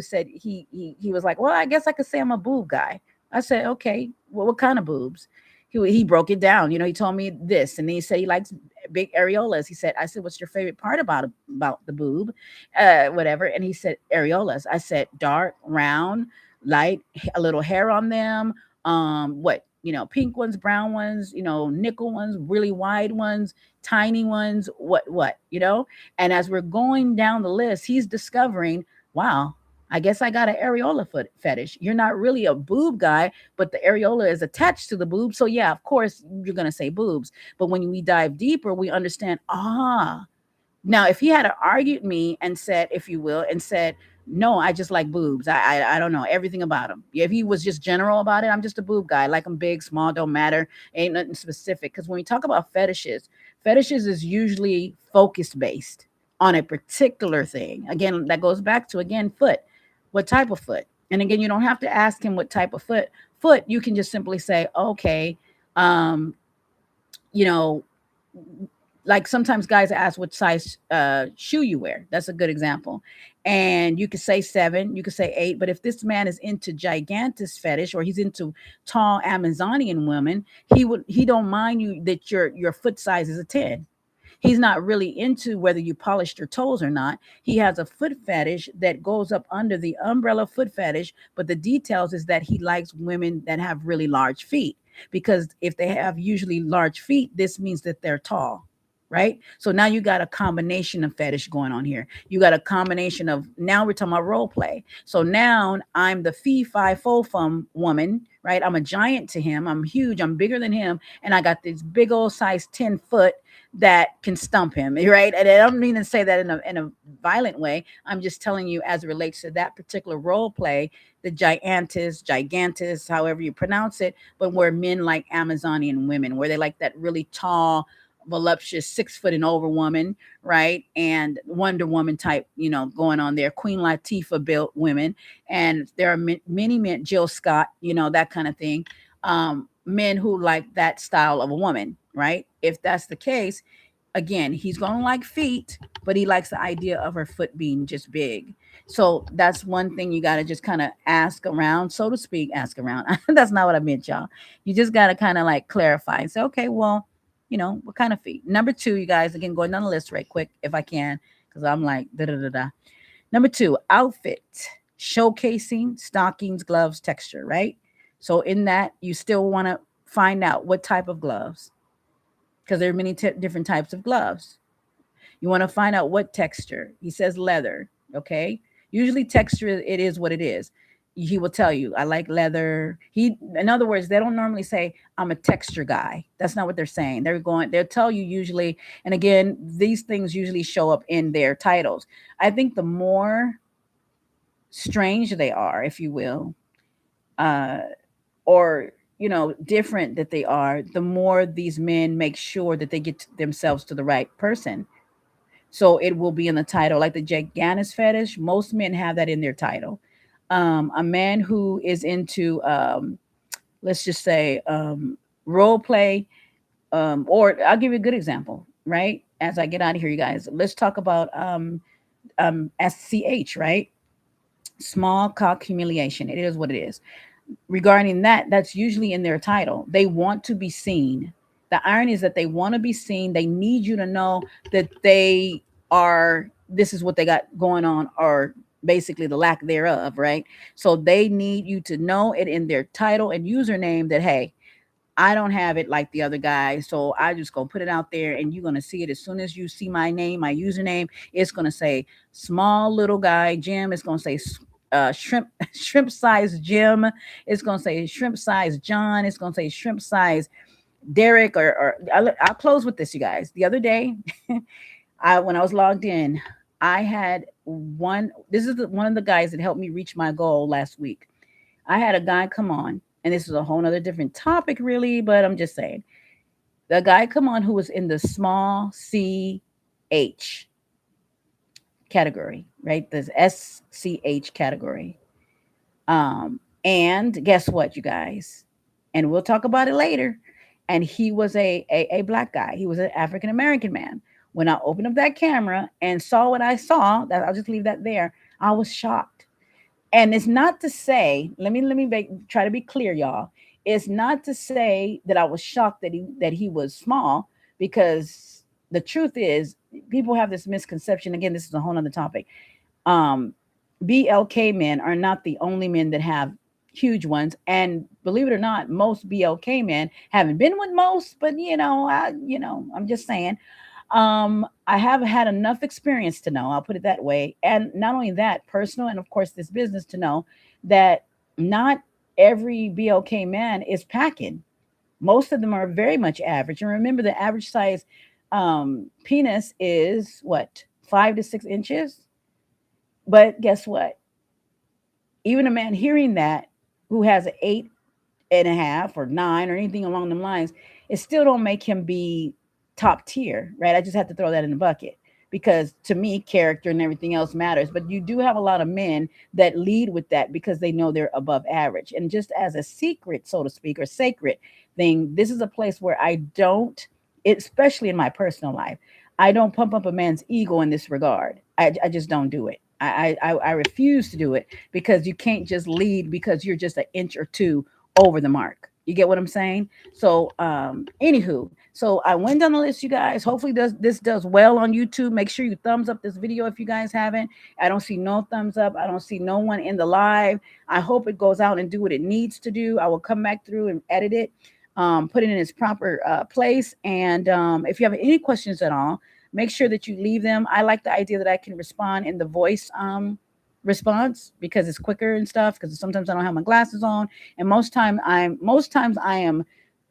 said he was like, well, I guess I could say I'm a boob guy. I said, okay, well, what kind of boobs? He broke it down. He told me this, and then he said he likes big areolas. I said, what's your favorite part about the boob, whatever? And he said areolas. I said dark, round, light, a little hair on them. What pink ones, brown ones, nickel ones, really wide ones, tiny ones. What. And as we're going down the list, he's discovering, wow. I guess I got an areola foot fetish. You're not really a boob guy, but the areola is attached to the boob. So yeah, of course you're gonna say boobs. But when we dive deeper, we understand, now if he had argued me and said, if you will, and said, no, I just like boobs. I don't know everything about them. If he was just general about it, I'm just a boob guy. I like them big, small, don't matter. Ain't nothing specific. Because when we talk about fetishes is usually focus based on a particular thing. Again, that goes back to, again, foot. What type of foot? And again, you don't have to ask him what type of foot. You can just simply say, okay, um, you know, like sometimes guys ask what size shoe you wear. That's a good example. And you could say 7, you could say 8. But if this man is into gigantus fetish, or he's into tall Amazonian women, he don't mind you that your foot size is a 10. He's not really into whether you polished your toes or not. He has a foot fetish that goes up under the umbrella foot fetish, but the details is that he likes women that have really large feet, because if they have usually large feet, this means that they're tall. Right. So now you got a combination of fetish going on here. You got a combination of, now we're talking about role play. So now I'm the fee fi fo fum woman, right? I'm a giant to him. I'm huge. I'm bigger than him. And I got this big old size 10-foot that can stump him. Right. And I don't mean to say that in a violent way. I'm just telling you, as it relates to that particular role play, the gigantus, however you pronounce it, but where men like Amazonian women, where they like that really tall, voluptuous 6 foot and over woman, right? And Wonder Woman type, going on there. Queen Latifah built women, and there are many men, Jill Scott, that kind of thing. Men who like that style of a woman, right? If that's the case, again, he's gonna like feet, but he likes the idea of her foot being just big. So that's one thing you got to just kind of ask around, so to speak. Ask around. That's not what I meant, y'all. You just got to kind of like clarify and say, okay, well, what kind of feet? Number 2, you guys, again, going down the list right quick if I can, because I'm like da da da da. Number two, outfit, showcasing stockings, gloves, texture, right? So in that, you still want to find out what type of gloves, because there are many different types of gloves. You want to find out what texture. He says leather, okay? Usually texture, it is what it is. He will tell you, I like leather. In other words, they don't normally say I'm a texture guy. That's not what they're saying. They'll tell you usually, and again, these things usually show up in their titles. I think the more strange they are, if you will, uh, or different that they are, the more these men make sure that they get themselves to the right person. So it will be in the title, like the gigantus fetish. Most men have that in their title. A man who is into, let's just say, role play, or I'll give you a good example, right? As I get out of here, you guys, let's talk about SCH, right? Small cock humiliation. It is what it is. Regarding that, that's usually in their title. They want to be seen. The irony is that they want to be seen. They need you to know that they are, this is what they got going on, or basically the lack thereof, right? So they need you to know it in their title and username that, hey, I don't have it like the other guy. So I just go put it out there, and you're going to see it as soon as you see my name, my username. It's going to say small little guy Jim. It's going to say shrimp shrimp size Jim. It's going to say shrimp size John. It's going to say shrimp size Derek. Or I'll close with this, you guys. The other day, when I was logged in, I had one. This is one of the guys that helped me reach my goal last week. I had a guy come on, and this is a whole other different topic, really, but I'm just saying. The guy come on who was in the small CH category, right? The SCH category. And guess what, you guys? And we'll talk about it later. And he was a black guy. He was an African American man. When I opened up that camera and saw what I saw, that I'll just leave that there. I was shocked. And it's not to say, let me try to be clear, y'all. It's not to say that I was shocked that he was small, because the truth is, people have this misconception. Again, this is a whole other topic. um BLK men are not the only men that have huge ones, and believe it or not, most BLK men, haven't been with most, but I'm just saying, I have had enough experience to know, I'll put it that way, and not only that, personal, and of course this business, to know that not every BLK man is packing. Most of them are very much average. And remember, the average size penis is what, 5 to 6 inches. But guess what? Even a man hearing that, who has an 8.5 or 9 or anything along them lines, it still don't make him be top tier, right? I just have to throw that in the bucket, because to me, character and everything else matters. But you do have a lot of men that lead with that because they know they're above average. And just as a secret, so to speak, or sacred thing, this is a place where I don't, especially in my personal life, I don't pump up a man's ego in this regard. I just don't do it. I refuse to do it, because you can't just lead because you're just an inch or two over the mark. You get what I'm saying? So, anywho, so I went down the list, you guys. Hopefully, this does well on YouTube. Make sure you thumbs up this video if you guys haven't. I don't see no thumbs up. I don't see no one in the live. I hope it goes out and do what it needs to do. I will come back through and edit it, put it in its proper place. And if you have any questions at all, make sure that you leave them. I like the idea that I can respond in the voice response, because it's quicker and stuff, because sometimes I don't have my glasses on, and most times I am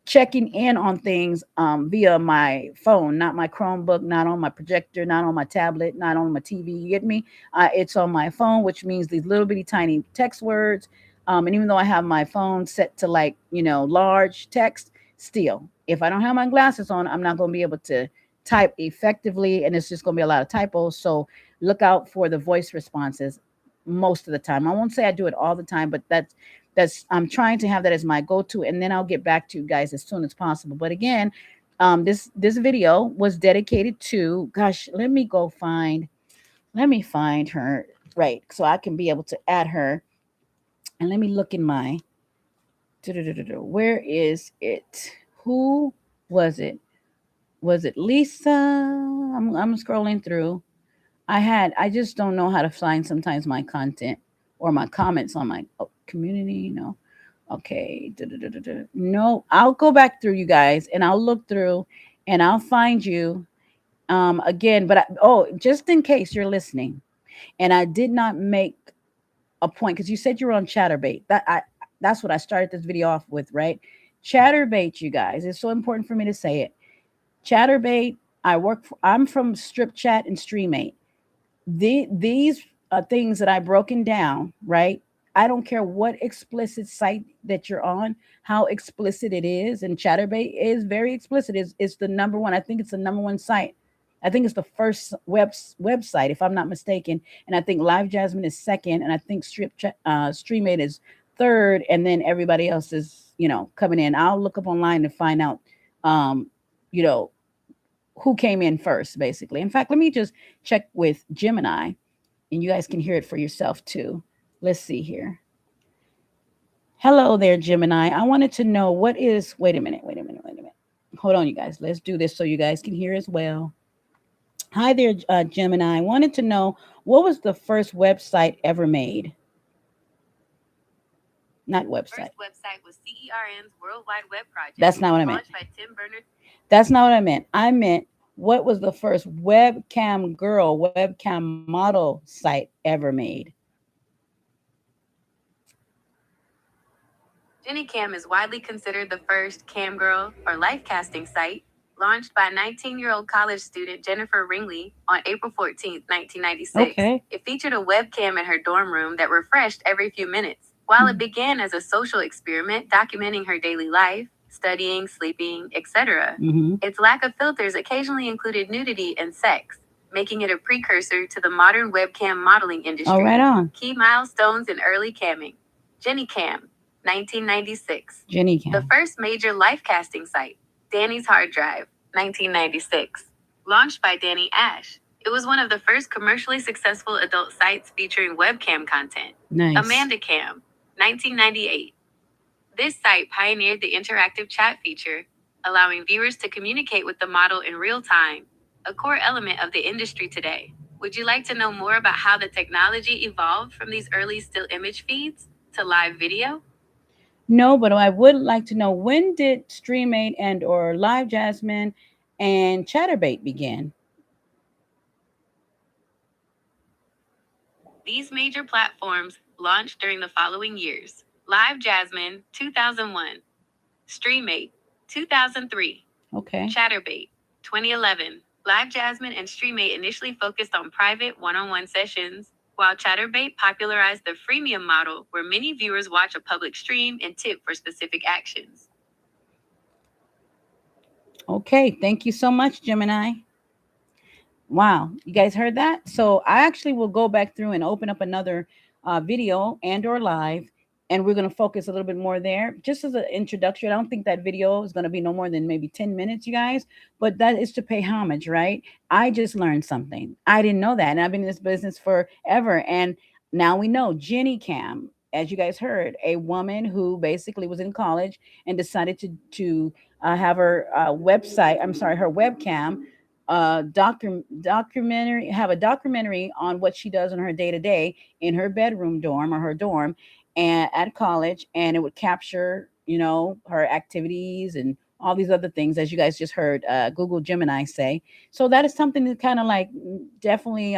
checking in on things via my phone, not my Chromebook, not on my projector, not on my tablet, not on my TV. You get me? It's on my phone, which means these little bitty tiny text words. And even though I have my phone set to, like, large text, still, if I don't have my glasses on, I'm not going to be able to type effectively, and it's just going to be a lot of typos. So look out for the voice responses most of the time. I won't say I do it all the time, but that's I'm trying to have that as my go-to, and then I'll get back to you guys as soon as possible. But again, this video was dedicated to, gosh, let me find her, right, so I can be able to add her. And let me look in my, where is it? Who was it? Was it Lisa? I'm scrolling through. I just don't know how to find sometimes my content or my comments on my community, Okay. No, I'll go back through you guys and I'll look through and I'll find you again. But just in case you're listening, and I did not make a point because you said you were on Chatterbait. That's what I started this video off with, right? Chatterbait, you guys. It's so important for me to say it. Chatterbait. I'm from Strip Chat and Streamate. These things that I've broken down, right? I don't care what explicit site that you're on, how explicit it is, and Chatterbait is very explicit. It's the number one. I think it's the number one site. I think it's the first website, if I'm not mistaken, and I think Live Jasmine is second, and I think Streammate is third, and then everybody else is coming in. I'll look up online to find out, um, you know, who came in first, basically. In fact, let me just check with Gemini, and you guys can hear it for yourself too. Let's see here. Hello there, Gemini. I wanted to know what is. Wait a minute. Wait a minute. Wait a minute. Hold on, you guys. Let's do this so you guys can hear as well. Hi there, Gemini. I wanted to know what was the first website ever made? Not website. First website was CERN's World Wide Web Project. That's not what I meant. Launched by Tim Berners. That's not what I meant. I meant what was the first webcam girl, webcam model site ever made? Jenny Cam is widely considered the first cam girl or life casting site, launched by 19-year-old college student Jennifer Ringley on April 14, 1996. Okay. It featured a webcam in her dorm room that refreshed every few minutes. While it began as a social experiment documenting her daily life, studying, sleeping, etc., its lack of filters occasionally included nudity and sex, making it a precursor to the modern webcam modeling industry. Oh, right on. Key milestones in early camming. Jenny Cam, 1996. Jenny Cam. The first major life casting site. Danny's Hard Drive, 1996. Launched by Danny Ash. It was one of the first commercially successful adult sites featuring webcam content. Nice. Amanda Cam, 1998. This site pioneered the interactive chat feature, allowing viewers to communicate with the model in real time, a core element of the industry today. Would you like to know more about how the technology evolved from these early still image feeds to live video? No, but I would like to know, when did Streamate and or Live Jasmine and Chatterbait begin? These major platforms launched during the following years. Live Jasmine, 2001. Streamate, 2003. Okay. Chatterbait, 2011. Live Jasmine and Streamate initially focused on private one-on-one sessions, while Chatterbait popularized the freemium model where many viewers watch a public stream and tip for specific actions. Okay, thank you so much, Gemini. Wow, you guys heard that? So I actually will go back through and open up another video and or live, and we're going to focus a little bit more there. Just as an introduction, I don't think that video is going to be no more than maybe 10 minutes, you guys, but that is to pay homage, right? I just learned something. I didn't know that, and I've been in this business forever, and now we know Jenny Cam, as you guys heard, a woman who basically was in college and decided to have her website, I'm sorry, her webcam documentary, have a documentary on what she does in her day to day in her bedroom dorm or her dorm and at college, and it would capture her activities and all these other things, as you guys just heard Google Gemini say. So that is something to kind of like definitely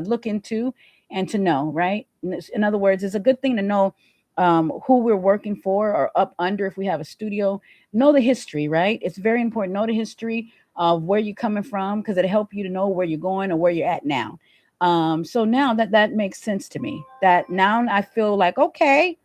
look into and to know, right? In other words, it's a good thing to know who we're working for or up under. If we have a studio, know the history, right? It's very important. Know the history of where you're coming from, because it'll help you to know where you're going or where you're at now. So now that makes sense to me, that now I feel like, okay,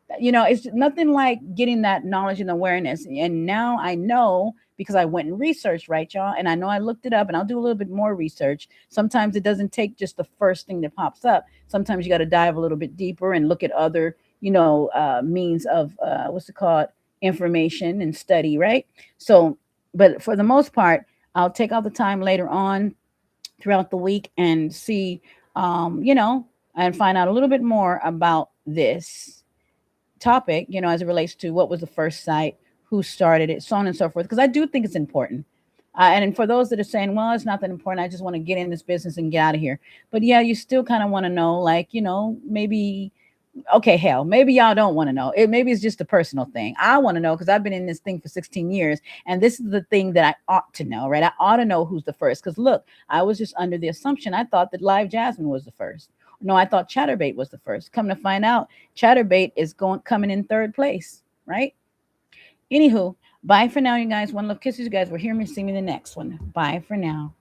it's nothing like getting that knowledge and awareness. And now I know, because I went and researched, right, y'all? And I know I looked it up, and I'll do a little bit more research. Sometimes it doesn't take just the first thing that pops up. Sometimes you got to dive a little bit deeper and look at other, means of, what's it called? Information and study, right? So, but for the most part, I'll take all the time later on throughout the week and see, and find out a little bit more about this topic, as it relates to what was the first site, who started it, so on and so forth. Because I do think it's important. And for those that are saying, well, it's not that important, I just want to get in this business and get out of here. But yeah, you still kind of want to know, like, maybe, okay, hell, maybe y'all don't want to know. Maybe it's just a personal thing. I want to know because I've been in this thing for 16 years, and this is the thing that I ought to know, right? I ought to know who's the first. Because look, I was just under the assumption, I thought that Live Jasmine was the first. No, I thought Chatterbait was the first. Come to find out, Chatterbait is coming in third place, right? Anywho, bye for now, you guys. One love kisses, you guys. We'll hear me, see me in the next one. Bye for now.